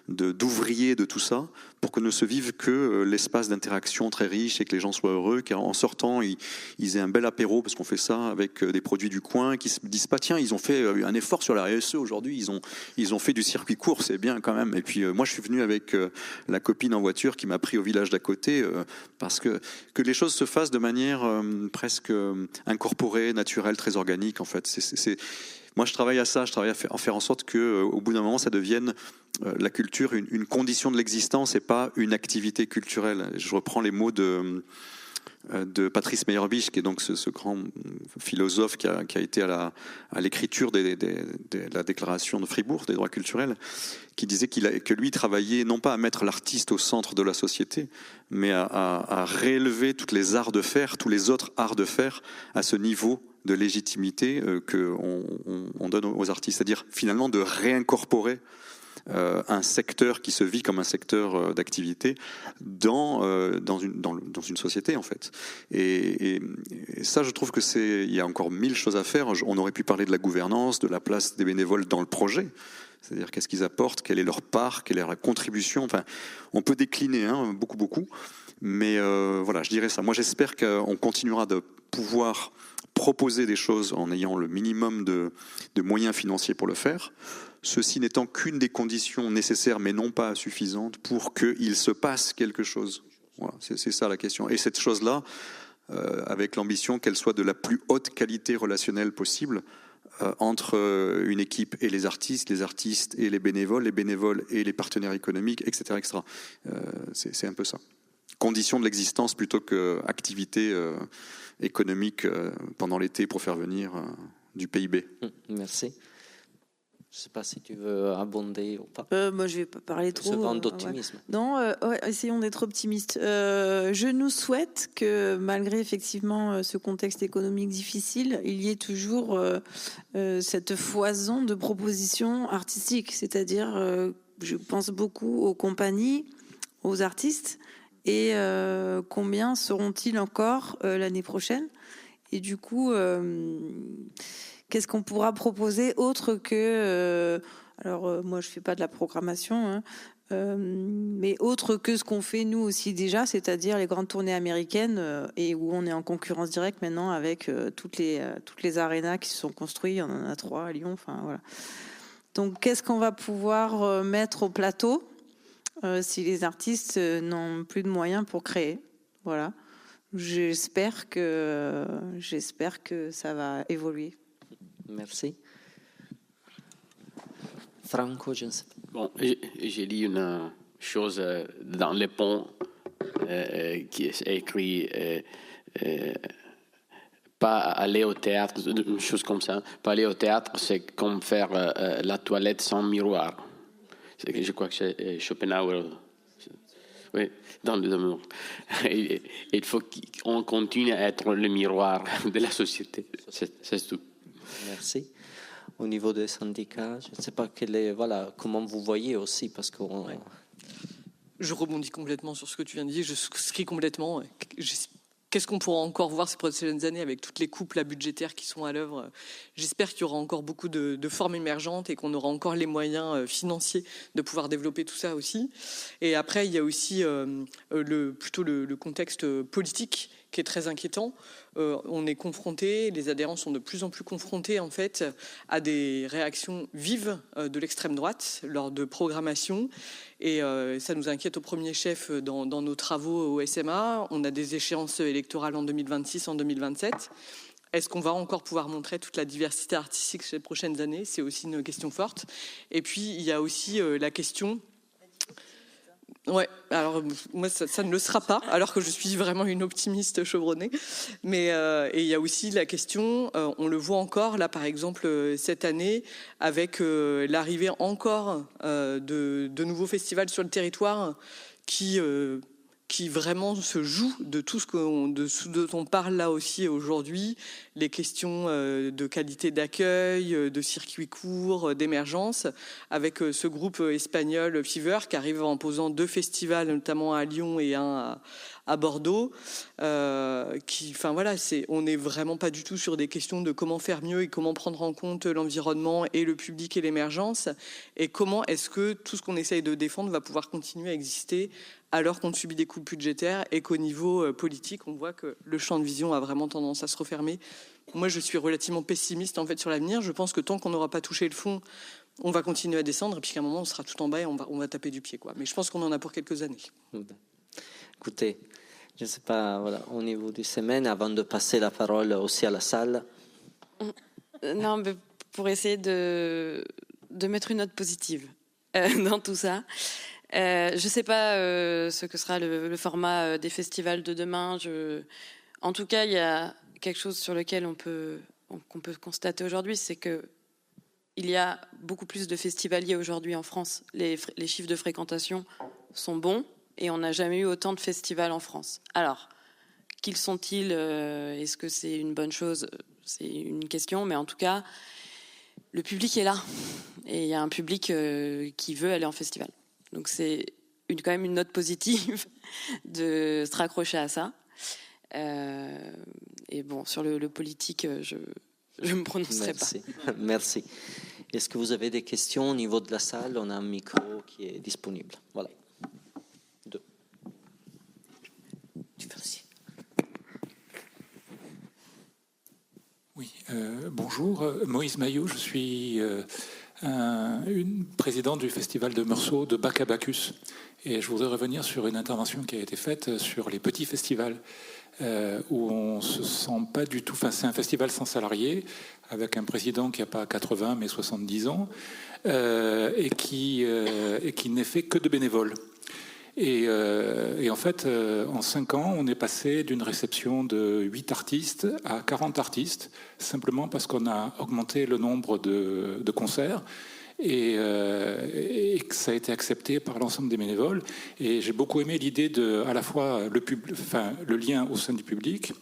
d'ouvriers de tout ça, pour que ne se vive que l'espace d'interaction très riche et que les gens soient heureux, qu'en sortant, ils aient un bel apéro, parce qu'on fait ça avec des produits du coin, qui se disent pas, tiens, ils ont fait un effort sur la RSE aujourd'hui, ils ont fait du circuit court, c'est bien quand même. Et puis moi, je suis venu avec la copine en voiture qui m'a pris au village d'à côté, parce que les choses se fassent de manière presque incorporée, naturelle, très organique, en fait. Moi, je travaille à ça, je travaille à faire en sorte qu'au bout d'un moment, ça devienne la culture une condition de l'existence et pas une activité culturelle. Je reprends les mots de Patrice Meyerbeer, qui est donc ce grand philosophe qui a été à l'écriture de la déclaration de Fribourg des droits culturels, qui disait que lui travaillait non pas à mettre l'artiste au centre de la société, mais à réélever toutes les arts de faire, tous les autres arts de faire à ce niveau de légitimité qu'on donne aux artistes, c'est-à-dire finalement de réincorporer un secteur qui se vit comme un secteur d'activité dans une société en fait. Et ça, je trouve que il y a encore 1000 choses à faire. On aurait pu parler de la gouvernance, de la place des bénévoles dans le projet. C'est-à-dire qu'est-ce qu'ils apportent, quelle est leur part, quelle est leur contribution. Enfin, on peut décliner beaucoup. Mais voilà, je dirais ça. Moi, j'espère qu'on continuera de pouvoir proposer des choses en ayant le minimum de moyens financiers pour le faire. Ceci n'étant qu'une des conditions nécessaires, mais non pas suffisantes, pour qu'il se passe quelque chose. Voilà, c'est ça la question. Et cette chose-là, avec l'ambition qu'elle soit de la plus haute qualité relationnelle possible, entre une équipe et les artistes et les bénévoles et les partenaires économiques, etc. C'est un peu ça. Condition de l'existence plutôt qu'activité économique pendant l'été pour faire venir du PIB. Merci. Je ne sais pas si tu veux abonder ou pas. Moi, je ne vais pas parler trop. Ce vent d'optimisme. Ouais. Non, essayons d'être optimistes. Je nous souhaite que, malgré effectivement ce contexte économique difficile, il y ait toujours cette foison de propositions artistiques. C'est-à-dire, je pense beaucoup aux compagnies, aux artistes, et combien seront-ils encore l'année prochaine ? Et du coup... qu'est-ce qu'on pourra proposer autre que... moi, je ne fais pas de la programmation, mais autre que ce qu'on fait nous aussi déjà, c'est-à-dire les grandes tournées américaines, et où on est en concurrence directe maintenant avec toutes les arénas qui se sont construites. On en a 3 à Lyon, enfin voilà. Donc, qu'est-ce qu'on va pouvoir mettre au plateau si les artistes n'ont plus de moyens pour créer ? Voilà. J'espère que ça va évoluer. Merci. Franco, je ne sais pas. Bon, j'ai lu une chose dans Le Pont qui est écrit pas aller au théâtre, une chose comme ça. Pas aller au théâtre, c'est comme faire la toilette sans miroir. Je crois que c'est Schopenhauer. Oui, dans le domaine. Il faut qu'on continue à être le miroir de la société. C'est tout. Merci. Au niveau des syndicats, je ne sais pas comment vous voyez aussi, parce que je rebondis complètement sur ce que tu viens de dire. Je souscris complètement. Qu'est-ce qu'on pourra encore voir ces prochaines années avec toutes les coupes budgétaires qui sont à l'œuvre ? J'espère qu'il y aura encore beaucoup de formes émergentes et qu'on aura encore les moyens financiers de pouvoir développer tout ça aussi. Et après, il y a aussi le contexte politique qui est très inquiétant. On est confronté, les adhérents sont de plus en plus confrontés en fait à des réactions vives de l'extrême droite lors de programmation, et ça nous inquiète au premier chef dans nos travaux au SMA. On a des échéances électorales en 2026, en 2027. Est-ce qu'on va encore pouvoir montrer toute la diversité artistique ces prochaines années ? C'est aussi une question forte. Et puis il y a aussi la question... Ouais, alors moi ça ne le sera pas, alors que je suis vraiment une optimiste chevronnée. Mais et il y a aussi la question, on le voit encore là par exemple cette année avec l'arrivée encore de nouveaux festivals sur le territoire qui vraiment se joue de tout ce dont on parle là aussi aujourd'hui, les questions de qualité d'accueil, de circuits courts, d'émergence, avec ce groupe espagnol Fever qui arrive en posant 2 festivals, notamment à Lyon et un à Bordeaux. On n'est vraiment pas du tout sur des questions de comment faire mieux et comment prendre en compte l'environnement et le public et l'émergence, et comment est-ce que tout ce qu'on essaye de défendre va pouvoir continuer à exister alors qu'on subit des coupes budgétaires et qu'au niveau politique, on voit que le champ de vision a vraiment tendance à se refermer. Moi, je suis relativement pessimiste en fait sur l'avenir. Je pense que tant qu'on n'aura pas touché le fond, on va continuer à descendre, et puis qu'à un moment, on sera tout en bas et on va taper du pied, quoi. Mais je pense qu'on en a pour quelques années. Écoutez, je ne sais pas, au niveau du semaine, avant de passer la parole aussi à la salle. Non, mais pour essayer de mettre une note positive dans tout ça. Je ne sais pas ce que sera le format des festivals de demain. En tout cas, il y a quelque chose sur lequel qu'on peut constater aujourd'hui, c'est que il y a beaucoup plus de festivaliers aujourd'hui en France. Les chiffres de fréquentation sont bons et on n'a jamais eu autant de festivals en France. Alors, qu'ils sont-ils ? Est-ce que c'est une bonne chose ? C'est une question, mais en tout cas, le public est là. Et il y a un public qui veut aller en festival. Donc c'est quand même une note positive de se raccrocher à ça. Et bon, sur le politique, je ne me prononcerai Merci. pas. Merci. Est-ce que vous avez des questions au niveau de la salle? On a un micro qui est disponible. Voilà. Deux. Oui, bonjour. Moïse Maillot, je suis président du festival de Meursault de Bac à Bacchus. Et je voudrais revenir sur une intervention qui a été faite sur les petits festivals où on se sent pas du tout... Enfin, c'est un festival sans salariés, avec un président qui n'a pas 80 mais 70 ans, et qui n'est fait que de bénévoles. Et en fait, en 5 ans, on est passé d'une réception de 8 artistes à 40 artistes, simplement parce qu'on a augmenté le nombre de concerts et que ça a été accepté par l'ensemble des bénévoles. Et j'ai beaucoup aimé l'idée de, à la fois le lien au sein du public,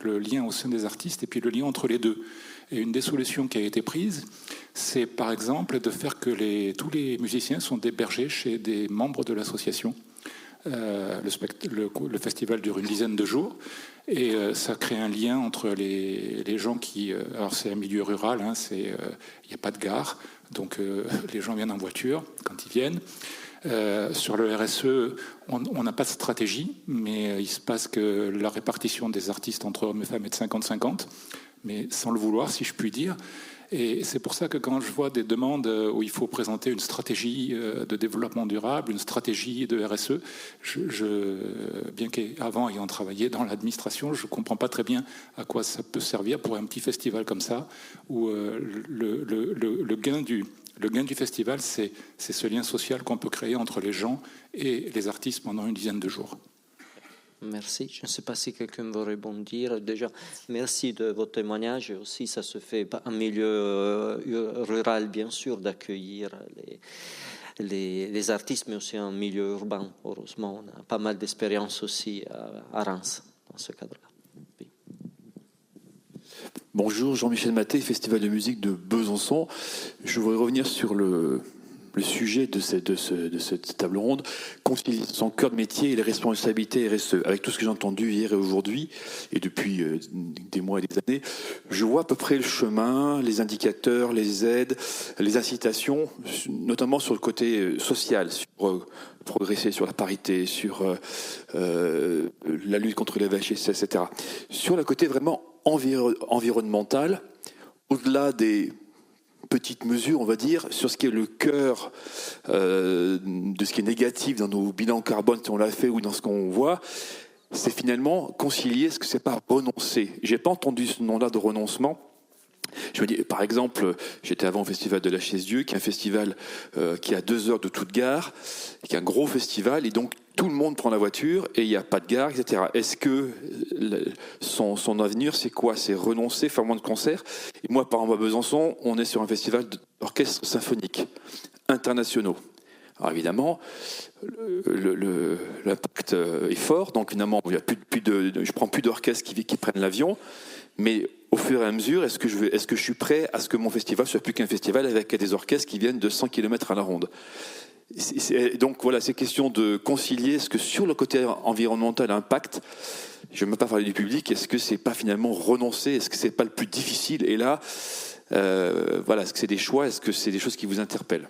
le lien au sein des artistes, et puis le lien entre les deux. Et une des solutions qui a été prise, c'est par exemple de faire que tous les musiciens sont hébergés chez des membres de l'association. Le festival dure une dizaine de jours et ça crée un lien entre les gens qui... alors c'est un milieu rural, hein, il n'y a pas de gare, donc les gens viennent en voiture quand ils viennent. Sur le RSE, on n'a pas de stratégie, mais il se passe que la répartition des artistes entre hommes et femmes est de 50-50, mais sans le vouloir, si je puis dire. Et c'est pour ça que quand je vois des demandes où il faut présenter une stratégie de développement durable, une stratégie de RSE, bien qu'avant ayant travaillé dans l'administration, je ne comprends pas très bien à quoi ça peut servir pour un petit festival comme ça, où le gain du festival, c'est ce lien social qu'on peut créer entre les gens et les artistes pendant une dizaine de jours. Merci. Je ne sais pas si quelqu'un veut rebondir. Déjà, merci de votre témoignage. Aussi, ça se fait en milieu rural, bien sûr, d'accueillir les artistes, mais aussi en milieu urbain. Heureusement, on a pas mal d'expérience aussi à Reims dans ce cadre-là. Oui. Bonjour, Jean-Michel Maté, Festival de musique de Besançon. Je voudrais revenir sur le sujet de cette table ronde, concilier son cœur de métier et les responsabilités RSE. Avec tout ce que j'ai entendu hier et aujourd'hui, et depuis des mois et des années, je vois à peu près le chemin, les indicateurs, les aides, les incitations, notamment sur le côté social, sur progresser sur la parité, sur la lutte contre les VHS, etc. Sur le côté vraiment environnemental, au-delà des petites mesures, on va dire, sur ce qui est le cœur de ce qui est négatif dans nos bilans carbone, si on l'a fait, ou dans ce qu'on voit, c'est finalement concilier ce que c'est pas renoncer. J'ai pas entendu ce nom-là de renoncement. Je me dis, par exemple, j'étais avant au festival de la Chaise-Dieu, qui est un festival qui a 2 heures de toute gare, qui est un gros festival, et donc tout le monde prend la voiture et il n'y a pas de gare, etc. Est-ce que son avenir, c'est quoi? C'est renoncer, faire moins de concerts? Et moi, par exemple, à Besançon, on est sur un festival d'orchestres symphoniques internationaux. Alors évidemment, l'impact est fort, donc évidemment, il y a je prends plus d'orchestres qui prennent l'avion, mais au fur et à mesure, est-ce que je suis prêt à ce que mon festival soit plus qu'un festival avec des orchestres qui viennent de 100 km à la ronde? Donc voilà, c'est question de concilier ce que sur le côté environnemental impact, je ne vais même pas parler du public, est-ce que c'est pas finalement renoncer, est-ce que c'est pas le plus difficile? Et là, voilà, est-ce que c'est des choix, est-ce que c'est des choses qui vous interpellent?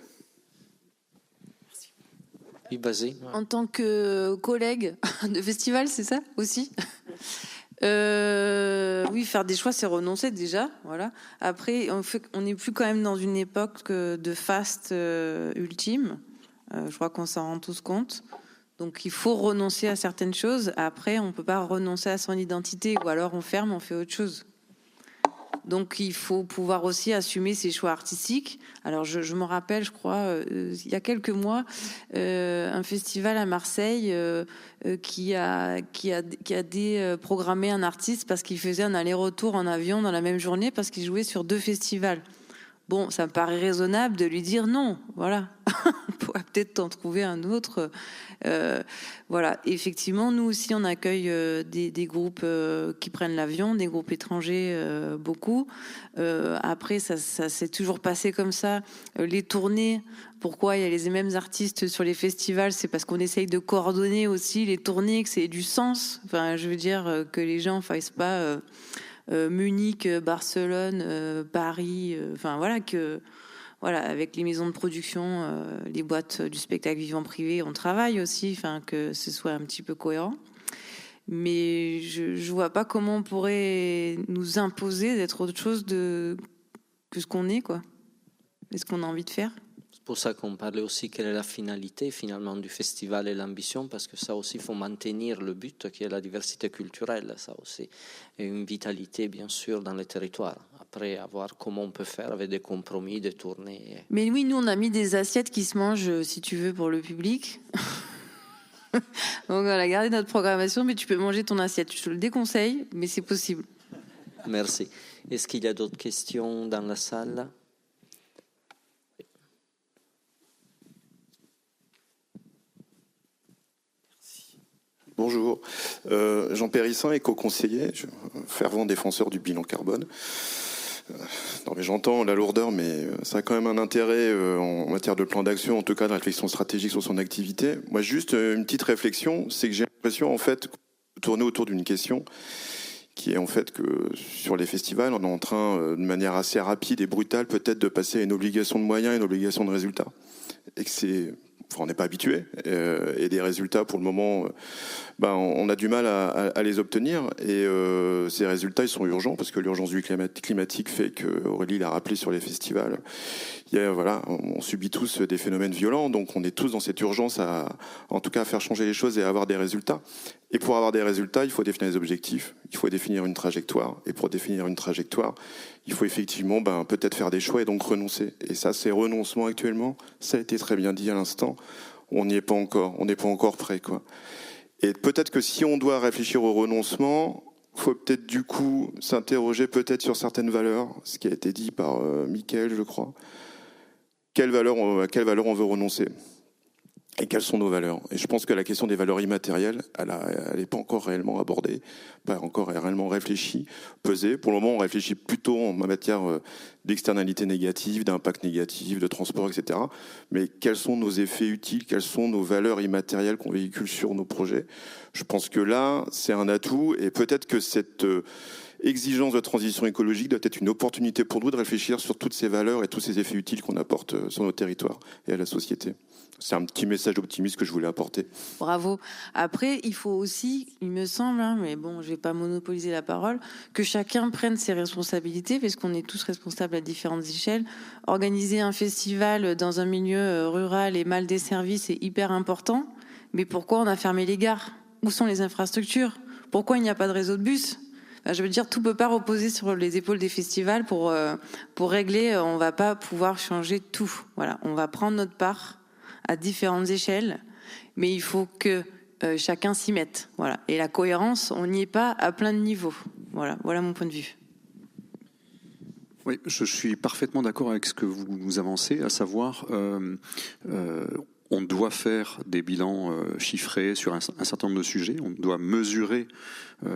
Oui, vas-y. En tant que collègue de festival, c'est ça aussi? Oui, faire des choix, c'est renoncer déjà. Voilà. Après, on n'est plus quand même dans une époque de fast ultime. Je crois qu'on s'en rend tous compte. Donc, il faut renoncer à certaines choses. Après, on ne peut pas renoncer à son identité. Ou alors, on ferme, on fait autre chose. Donc, il faut pouvoir aussi assumer ses choix artistiques. Alors, je me rappelle, je crois, il y a quelques mois, un festival à Marseille qui a déprogrammé un artiste parce qu'il faisait un aller-retour en avion dans la même journée parce qu'il jouait sur 2 festivals. bon, ça me paraît raisonnable de lui dire non. Voilà, on pourrait peut-être en trouver un autre. Voilà, effectivement, nous aussi, on accueille des groupes qui prennent l'avion, des groupes étrangers, beaucoup. Après, ça s'est toujours passé comme ça. Les tournées, pourquoi il y a les mêmes artistes sur les festivals? C'est parce qu'on essaye de coordonner aussi les tournées, que c'est du sens. Enfin, je veux dire que les gens fassent pas Munich, Barcelone, Paris. Enfin, voilà, avec les maisons de production, les boîtes du spectacle vivant privé, on travaille aussi, enfin, que ce soit un petit peu cohérent. Mais je vois pas comment on pourrait nous imposer d'être autre chose que ce qu'on est, quoi. Et ce qu'on a envie de faire. C'est pour ça qu'on parlait aussi quelle est la finalité finalement du festival et l'ambition, parce que ça aussi, il faut maintenir le but qui est la diversité culturelle, ça aussi, et une vitalité bien sûr dans les territoires. Après, à voir comment on peut faire avec des compromis, des tournées. Mais oui, nous on a mis des assiettes qui se mangent, si tu veux, pour le public. Donc on a gardé notre programmation, mais tu peux manger ton assiette. Je te le déconseille, mais c'est possible. Merci. Est-ce qu'il y a d'autres questions dans la salle? Bonjour, Jean Périssin, éco-conseiller, fervent défenseur du bilan carbone. Non mais j'entends la lourdeur, mais ça a quand même un intérêt en matière de plan d'action, en tout cas de réflexion stratégique sur son activité. Moi, juste une petite réflexion, c'est que j'ai l'impression en fait de tourner autour d'une question qui est en fait que sur les festivals, on est en train, de manière assez rapide et brutale, peut-être de passer à une obligation de moyens et une obligation de résultats. Et que c'est... Enfin, on n'est pas habitué, et des résultats pour le moment, on a du mal à les obtenir, et ces résultats ils sont urgents parce que l'urgence du climatique fait que Aurélie l'a rappelé sur les festivals. Voilà, on subit tous des phénomènes violents, donc on est tous dans cette urgence en tout cas à faire changer les choses et à avoir des résultats. Et pour avoir des résultats, il faut définir des objectifs, il faut définir une trajectoire, et pour définir une trajectoire, il faut effectivement peut-être faire des choix et donc renoncer. Et ça, ces renoncements actuellement, ça a été très bien dit à l'instant, on n'y est pas encore, on n'est pas encore prêt, quoi. Et peut-être que si on doit réfléchir au renoncement, il faut peut-être du coup s'interroger peut-être sur certaines valeurs, ce qui a été dit par Mickaël, je crois. À quelle valeur on veut renoncer ? Et quelles sont nos valeurs ? Et je pense que la question des valeurs immatérielles, elle n'est pas encore réellement abordée, pas encore réellement réfléchie, pesée. Pour le moment, on réfléchit plutôt en matière d'externalités négatives, d'impact négatif, de transport, etc. Mais quels sont nos effets utiles ? Quelles sont nos valeurs immatérielles qu'on véhicule sur nos projets ? Je pense que là, c'est un atout, et peut-être que cette exigence de transition écologique doit être une opportunité pour nous de réfléchir sur toutes ces valeurs et tous ces effets utiles qu'on apporte sur nos territoires et à la société. C'est un petit message optimiste que je voulais apporter. Bravo. Après, il faut aussi, il me semble, mais bon, je vais pas monopoliser la parole, que chacun prenne ses responsabilités, parce qu'on est tous responsables à différentes échelles. Organiser un festival dans un milieu rural et mal desservi, c'est hyper important. Mais pourquoi on a fermé les gares ? Où sont les infrastructures ? Pourquoi il n'y a pas de réseau de bus ? Je veux dire, tout peut pas reposer sur les épaules des festivals pour régler. On va pas pouvoir changer tout. Voilà, on va prendre notre part à différentes échelles, mais il faut que chacun s'y mette. Voilà. Et la cohérence, on n'y est pas à plein de niveaux. Voilà mon point de vue. Oui, je suis parfaitement d'accord avec ce que vous avancez, à savoir on doit faire des bilans chiffrés sur un certain nombre de sujets, on doit mesurer à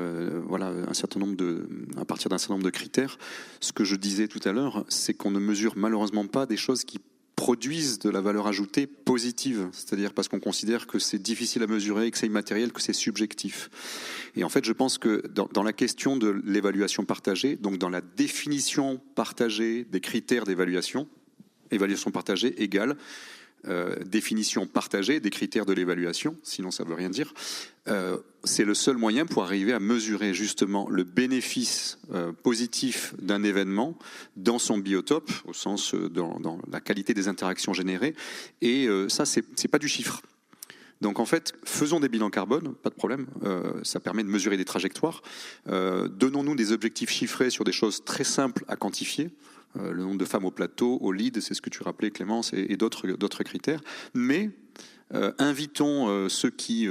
partir d'un certain nombre de critères. Ce que je disais tout à l'heure, c'est qu'on ne mesure malheureusement pas des choses qui produisent de la valeur ajoutée positive, c'est-à-dire parce qu'on considère que c'est difficile à mesurer, que c'est immatériel, que c'est subjectif. Et en fait, je pense que dans la question de l'évaluation partagée, donc dans la définition partagée des critères d'évaluation, évaluation partagée égale définition partagée des critères de l'évaluation, sinon ça ne veut rien dire. C'est le seul moyen pour arriver à mesurer justement le bénéfice positif d'un événement dans son biotope, au sens dans la qualité des interactions générées. Et ça, c'est pas du chiffre. Donc en fait, faisons des bilans carbone, pas de problème, ça permet de mesurer des trajectoires. Donnons-nous des objectifs chiffrés sur des choses très simples à quantifier. Le nombre de femmes au plateau, au lead, c'est ce que tu rappelais Clémence, et d'autres critères. Mais invitons ceux qui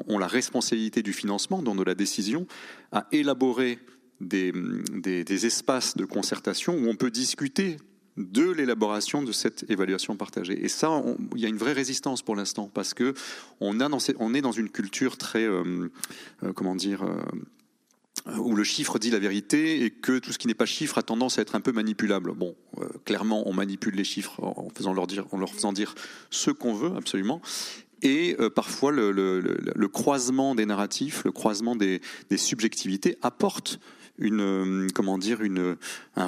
ont la responsabilité du financement, donc de la décision, à élaborer des espaces de concertation où on peut discuter de l'élaboration de cette évaluation partagée. Et ça, il y a une vraie résistance pour l'instant, parce que on est dans une culture très, où le chiffre dit la vérité et que tout ce qui n'est pas chiffre a tendance à être un peu manipulable. Bon, clairement, on manipule les chiffres en leur faisant dire ce qu'on veut, absolument. Et parfois, le croisement des narratifs, le croisement des subjectivités apporte un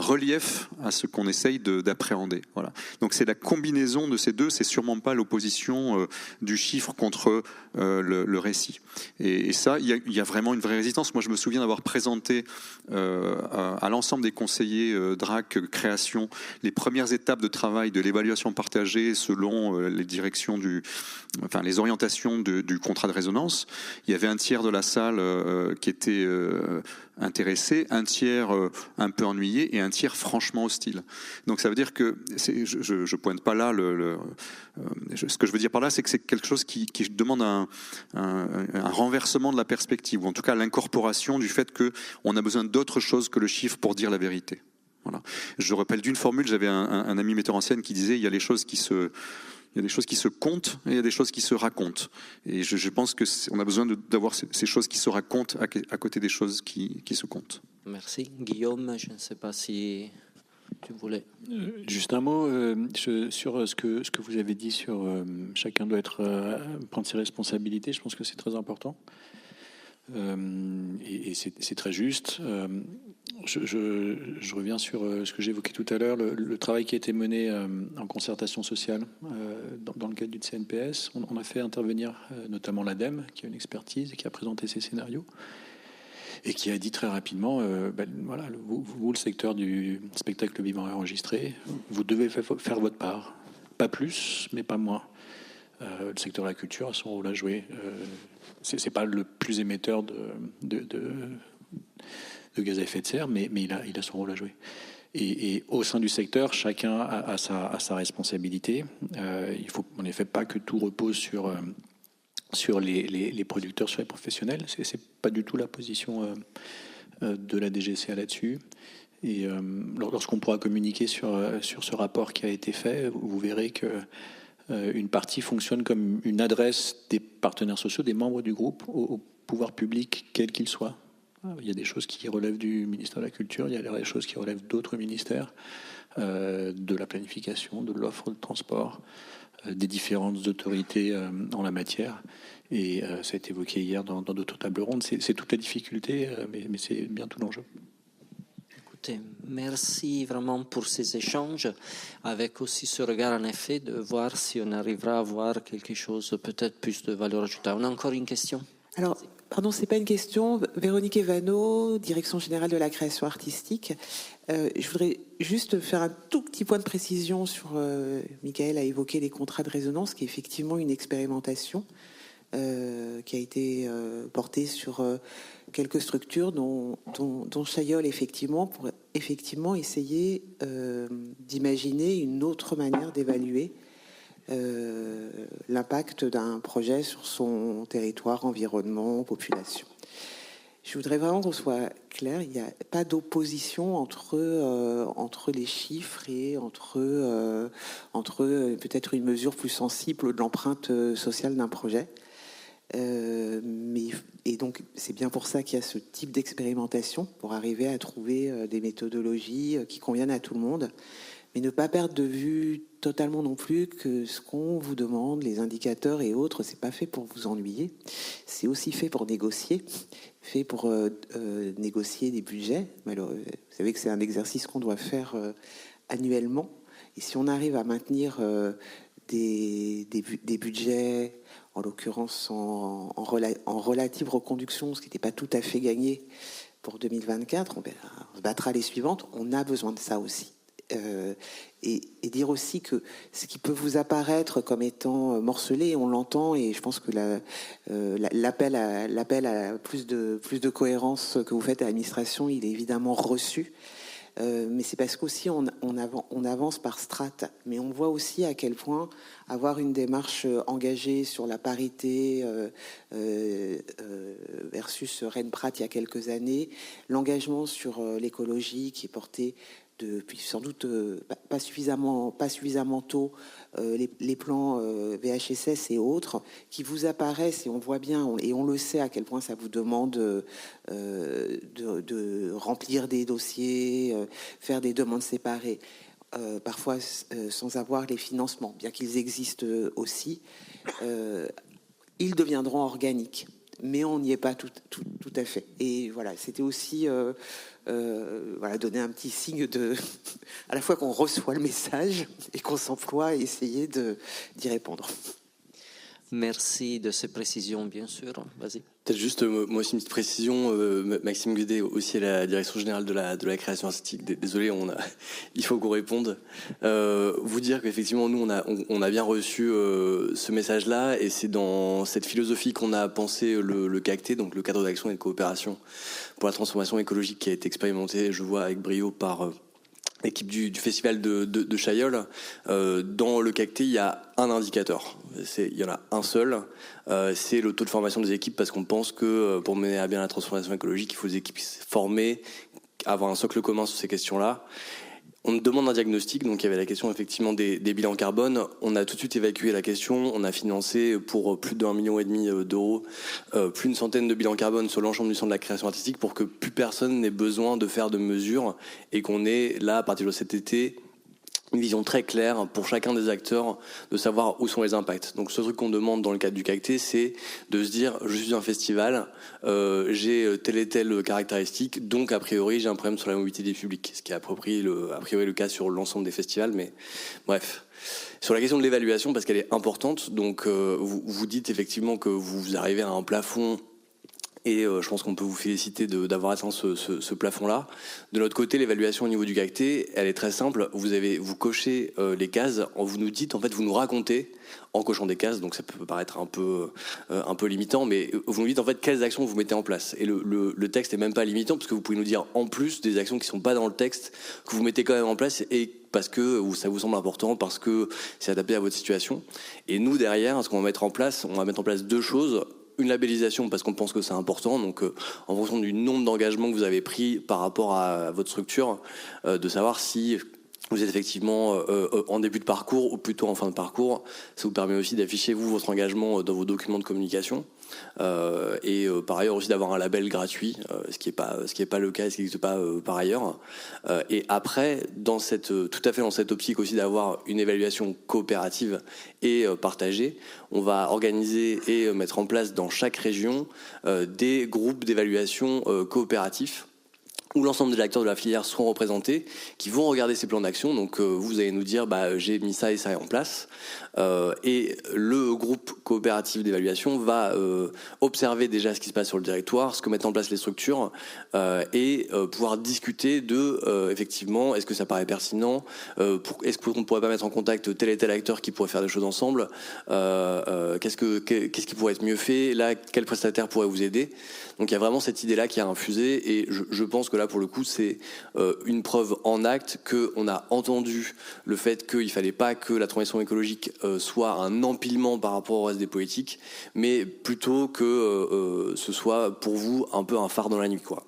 relief à ce qu'on essaye d'appréhender. Voilà. Donc c'est la combinaison de ces deux, c'est sûrement pas l'opposition du chiffre contre le récit. Et ça, il y a vraiment une vraie résistance. Moi, je me souviens d'avoir présenté à l'ensemble des conseillers DRAC création les premières étapes de travail de l'évaluation partagée selon les directions les orientations du contrat de résonance. Il y avait un tiers de la salle qui était intéressé, un tiers un peu ennuyé et un tiers franchement hostile. Donc ça veut dire que je pointe pas là ce que je veux dire par là, c'est que c'est quelque chose qui demande un renversement de la perspective, ou en tout cas l'incorporation du fait que on a besoin d'autre chose que le chiffre pour dire la vérité. Voilà. Je rappelle d'une formule, j'avais un ami metteur en scène qui disait il y a des choses qui se comptent et il y a des choses qui se racontent. Et je pense qu'on a besoin d'avoir ces choses qui se racontent à côté des choses qui se comptent. Merci. Guillaume, je ne sais pas si tu voulais. Juste un mot sur ce que vous avez dit sur chacun doit prendre ses responsabilités. Je pense que c'est très important. Et c'est très juste. Je reviens sur ce que j'évoquais tout à l'heure, le travail qui a été mené en concertation sociale dans le cadre du CNPS. On a fait intervenir notamment l'ADEME, qui a une expertise et qui a présenté ses scénarios, et qui a dit très rapidement, voilà, vous, le secteur du spectacle vivant et enregistré, vous devez faire votre part. Pas plus, mais pas moins. Le secteur de la culture a son rôle à jouer. C'est pas le plus émetteur de gaz à effet de serre, mais il a son rôle à jouer. Et au sein du secteur, chacun a sa responsabilité. Il faut en effet pas que tout repose sur les producteurs, sur les professionnels. C'est pas du tout la position de la DGCA là-dessus. Et lorsqu'on pourra communiquer sur ce rapport qui a été fait, vous verrez que une partie fonctionne comme une adresse des partenaires sociaux, des membres du groupe, au pouvoir public, quel qu'il soit. Il y a des choses qui relèvent du ministère de la Culture, il y a des choses qui relèvent d'autres ministères, de la planification, de l'offre de transport, des différentes autorités en la matière. Et ça a été évoqué hier dans d'autres tables rondes. C'est toute la difficulté, mais c'est bien tout l'enjeu. Merci vraiment pour ces échanges, avec aussi ce regard en effet de voir si on arrivera à voir quelque chose, peut-être plus de valeur ajoutée. On a encore une question? Alors, pardon, c'est pas une question. Véronique Evano, Direction Générale de la Création Artistique. Je voudrais juste faire un tout petit point de précision sur... Michael a évoqué les contrats de résonance, qui est effectivement une expérimentation qui a été portée sur... quelques structures dont Chaillol, effectivement, pour effectivement essayer d'imaginer une autre manière d'évaluer l'impact d'un projet sur son territoire, environnement, population. Je voudrais vraiment qu'on soit clair, il n'y a pas d'opposition entre les chiffres et entre peut-être une mesure plus sensible de l'empreinte sociale d'un projet. Et donc c'est bien pour ça qu'il y a ce type d'expérimentation, pour arriver à trouver des méthodologies qui conviennent à tout le monde, mais ne pas perdre de vue totalement non plus que ce qu'on vous demande, les indicateurs et autres, c'est pas fait pour vous ennuyer, c'est aussi fait pour négocier, fait pour négocier des budgets. Alors, vous savez que c'est un exercice qu'on doit faire annuellement, et si on arrive à maintenir des budgets, en l'occurrence en relative reconduction, ce qui n'était pas tout à fait gagné pour 2024, on se battra les suivantes, on a besoin de ça aussi. Et dire aussi que ce qui peut vous apparaître comme étant morcelé, on l'entend, et je pense que l'appel à plus de cohérence que vous faites à l'administration, il est évidemment reçu. Mais c'est parce qu'aussi on avance par strates, mais on voit aussi à quel point avoir une démarche engagée sur la parité versus Rennes-Prat il y a quelques années, l'engagement sur l'écologie qui est porté depuis sans doute pas suffisamment tôt, les plans VHSS et autres, qui vous apparaissent, et on voit bien, et on le sait à quel point ça vous demande de remplir des dossiers, faire des demandes séparées, parfois sans avoir les financements, bien qu'ils existent aussi, ils deviendront organiques. Mais on n'y est pas tout à fait. Et voilà, c'était aussi donner un petit signe à la fois qu'on reçoit le message et qu'on s'emploie à essayer d'y répondre. Merci de ces précisions, bien sûr. Vas-y. Peut-être juste, moi aussi, une petite précision. Maxime Gudet, aussi à la direction générale de la création artistique. Désolé, il faut qu'on réponde. Vous dire qu'effectivement, nous, on a bien reçu ce message-là, et c'est dans cette philosophie qu'on a pensé le CACT, donc le cadre d'action et de coopération pour la transformation écologique, qui a été expérimenté, je vois, avec brio par l'équipe du festival de Chailleul. Dans le CACT, il y a un indicateur. Il y en a un seul. C'est le taux de formation des équipes, parce qu'on pense que pour mener à bien la transformation écologique, il faut des équipes formées, avoir un socle commun sur ces questions-là. On demande un diagnostic, donc il y avait la question effectivement des bilans carbone. On a tout de suite évacué la question. On a financé pour plus d'1,5 million d'euros, plus d'une centaine de bilans carbone sur l'ensemble du centre de la création artistique, pour que plus personne n'ait besoin de faire de mesures, et qu'on ait là, à partir de cet été, une vision très claire pour chacun des acteurs de savoir où sont les impacts. Donc ce truc qu'on demande dans le cadre du CACT, c'est de se dire, je suis un festival, j'ai telle et telle caractéristique, donc a priori j'ai un problème sur la mobilité des publics, ce qui est a priori le cas sur l'ensemble des festivals, mais bref. Sur la question de l'évaluation, parce qu'elle est importante, donc vous dites effectivement que vous arrivez à un plafond, et je pense qu'on peut vous féliciter d'avoir atteint ce plafond-là. De notre côté, l'évaluation au niveau du CACT, elle est très simple. Vous cochez les cases, vous nous dites, en fait, vous nous racontez, en cochant des cases, donc ça peut paraître un peu limitant, mais vous nous dites en fait quelles actions vous mettez en place. Et le texte est même pas limitant, parce que vous pouvez nous dire en plus des actions qui sont pas dans le texte, que vous mettez quand même en place, et parce que ça vous semble important, parce que c'est adapté à votre situation. Et nous, derrière, ce qu'on va mettre en place, on va mettre en place deux choses. Une labellisation, parce qu'on pense que c'est important, donc en fonction du nombre d'engagements que vous avez pris par rapport à votre structure, de savoir si vous êtes effectivement en début de parcours ou plutôt en fin de parcours. Ça vous permet aussi d'afficher votre engagement dans vos documents de communication, et par ailleurs aussi d'avoir un label gratuit, ce qui est pas le cas, ce qui n'existe pas par ailleurs. Et après, tout à fait dans cette optique aussi d'avoir une évaluation coopérative et partagée, on va organiser et mettre en place dans chaque région des groupes d'évaluation coopératifs, où l'ensemble des acteurs de la filière seront représentés, qui vont regarder ces plans d'action. Donc vous allez nous dire, j'ai mis ça et ça en place. Et le groupe coopératif d'évaluation va observer déjà ce qui se passe sur le territoire, ce que mettent en place les structures, et pouvoir discuter de, effectivement, est-ce que ça paraît pertinent, est-ce qu'on ne pourrait pas mettre en contact tel et tel acteur qui pourrait faire des choses ensemble, qu'est-ce qui pourrait être mieux fait, là, quel prestataire pourrait vous aider. Donc il y a vraiment cette idée-là qui a infusé, et je pense que là, pour le coup, c'est une preuve en acte qu'on a entendu le fait qu'il ne fallait pas que la transition écologique soit un empilement par rapport au reste des politiques, mais plutôt que ce soit pour vous un peu un phare dans la nuit, quoi.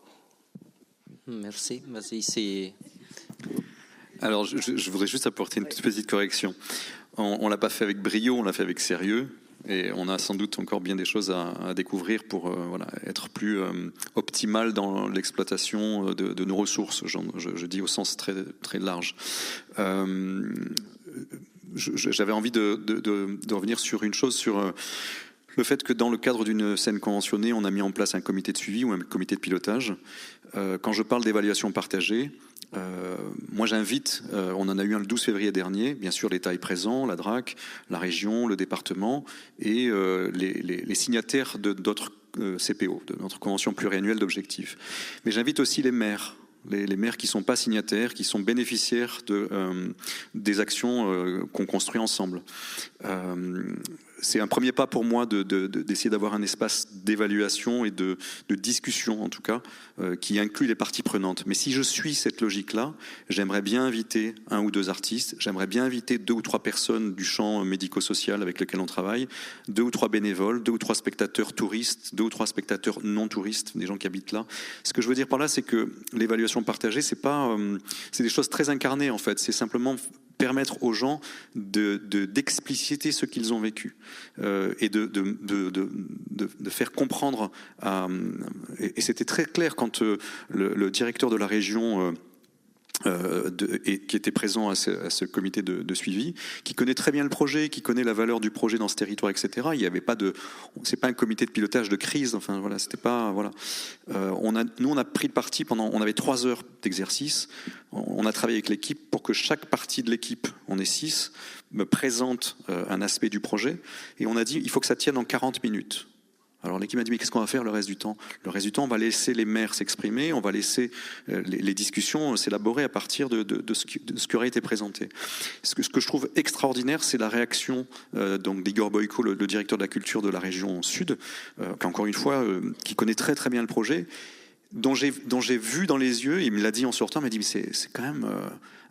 Merci. C'est... Alors, je voudrais juste apporter une toute petite correction. On ne l'a pas fait avec brio, on l'a fait avec sérieux. Et on a sans doute encore bien des choses à découvrir pour être plus optimal dans l'exploitation de nos ressources. Je dis au sens très, très large. J'avais envie de revenir sur une chose, sur le fait que dans le cadre d'une scène conventionnée, on a mis en place un comité de suivi ou un comité de pilotage. Quand je parle d'évaluation partagée, moi j'invite, on en a eu un le 12 février dernier, bien sûr l'État est présent, la DRAC, la région, le département et les signataires d'autres CPO, de notre convention pluriannuelle d'objectifs. Mais j'invite aussi les maires. Les maires qui ne sont pas signataires, qui sont bénéficiaires des actions qu'on construit ensemble. c'est un premier pas pour moi d'essayer d'avoir un espace d'évaluation et de discussion, en tout cas, qui inclut les parties prenantes. Mais si je suis cette logique-là, j'aimerais bien inviter 1 ou 2 artistes, j'aimerais bien inviter 2 ou 3 personnes du champ médico-social avec lesquelles on travaille, 2 ou 3 bénévoles, 2 ou 3 spectateurs touristes, 2 ou 3 spectateurs non touristes, des gens qui habitent là. Ce que je veux dire par là, c'est que l'évaluation partagée, c'est des choses très incarnées, en fait. C'est simplement permettre aux gens d'expliciter ce qu'ils ont vécu et de faire comprendre. Et c'était très clair quand le directeur de la région qui était présent à ce comité de suivi, qui connaît très bien le projet, qui connaît la valeur du projet dans ce territoire, etc. Il n'y avait pas c'est pas un comité de pilotage de crise. Enfin voilà, c'était pas voilà. Nous on a pris le parti on avait 3 heures d'exercice. On a travaillé avec l'équipe pour que chaque partie de l'équipe, on est 6, me présente un aspect du projet, et on a dit il faut que ça tienne en 40 minutes. Alors l'équipe m'a dit mais qu'est-ce qu'on va faire le reste du temps ? Le reste du temps, on va laisser les maires s'exprimer, on va laisser les discussions s'élaborer à partir de ce qui aurait été présenté. Ce que je trouve extraordinaire, c'est la réaction donc d'Igor Boyko, le directeur de la culture de la région Sud, qui encore une fois, qui connaît très très bien le projet, dont j'ai vu dans les yeux, il me l'a dit en sortant, il m'a dit mais c'est quand même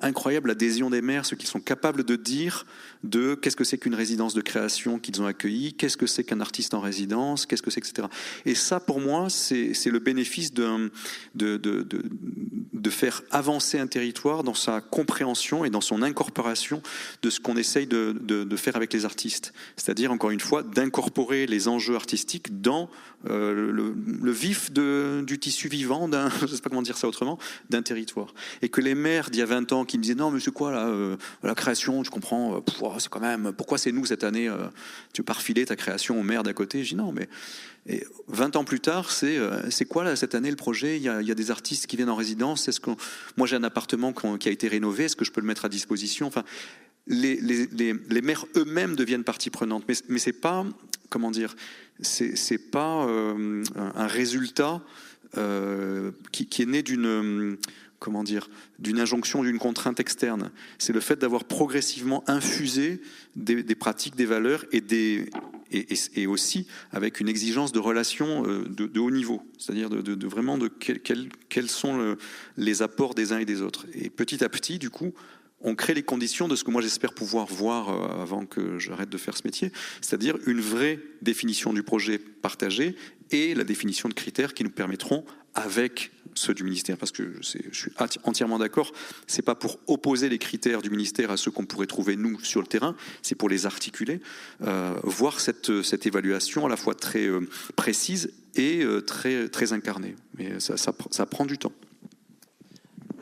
incroyable l'adhésion des maires, ce qu'ils sont capables de dire de qu'est-ce que c'est qu'une résidence de création qu'ils ont accueillie, qu'est-ce que c'est qu'un artiste en résidence, qu'est-ce que c'est, etc. Et ça, pour moi, c'est le bénéfice de faire avancer un territoire dans sa compréhension et dans son incorporation de ce qu'on essaye de faire avec les artistes. C'est-à-dire, encore une fois, d'incorporer les enjeux artistiques dans le vif du tissu vivant, je ne sais pas comment dire ça autrement, d'un territoire. Et que les maires d'il y a 20 ans qui me disaient non mais c'est quoi là, la création, tu comprends, c'est quand même, pourquoi c'est nous cette année, tu veux pas refiler ta création aux maires d'à côté? Je dis non mais 20 ans plus tard, c'est quoi là cette année le projet? Il y a des artistes qui viennent en résidence. Moi j'ai un appartement qui a été rénové, est-ce que je peux le mettre à disposition? Enfin, les maires eux-mêmes deviennent partie prenante, mais c'est pas, comment dire, c'est pas un résultat qui est né d'une injonction, d'une contrainte externe. C'est le fait d'avoir progressivement infusé des pratiques, des valeurs et aussi avec une exigence de relations de haut niveau, c'est-à-dire vraiment quels sont les apports des uns et des autres. Et petit à petit, du coup, on crée les conditions de ce que moi j'espère pouvoir voir avant que j'arrête de faire ce métier, c'est-à-dire une vraie définition du projet partagé et la définition de critères qui nous permettront, avec ceux du ministère, parce que je suis entièrement d'accord, c'est pas pour opposer les critères du ministère à ceux qu'on pourrait trouver nous sur le terrain, c'est pour les articuler, voir cette évaluation à la fois très précise et très, très incarnée. Mais ça prend du temps.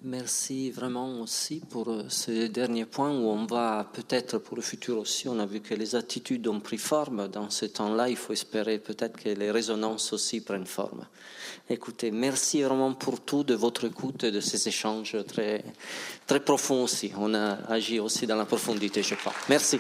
Merci vraiment aussi pour ce dernier point où on va peut-être pour le futur aussi, on a vu que les attitudes ont pris forme. Dans ce temps-là, il faut espérer peut-être que les résonances aussi prennent forme. Écoutez, merci vraiment pour tout, de votre écoute et de ces échanges très, très profonds aussi. On a agi aussi dans la profondité, je crois. Merci.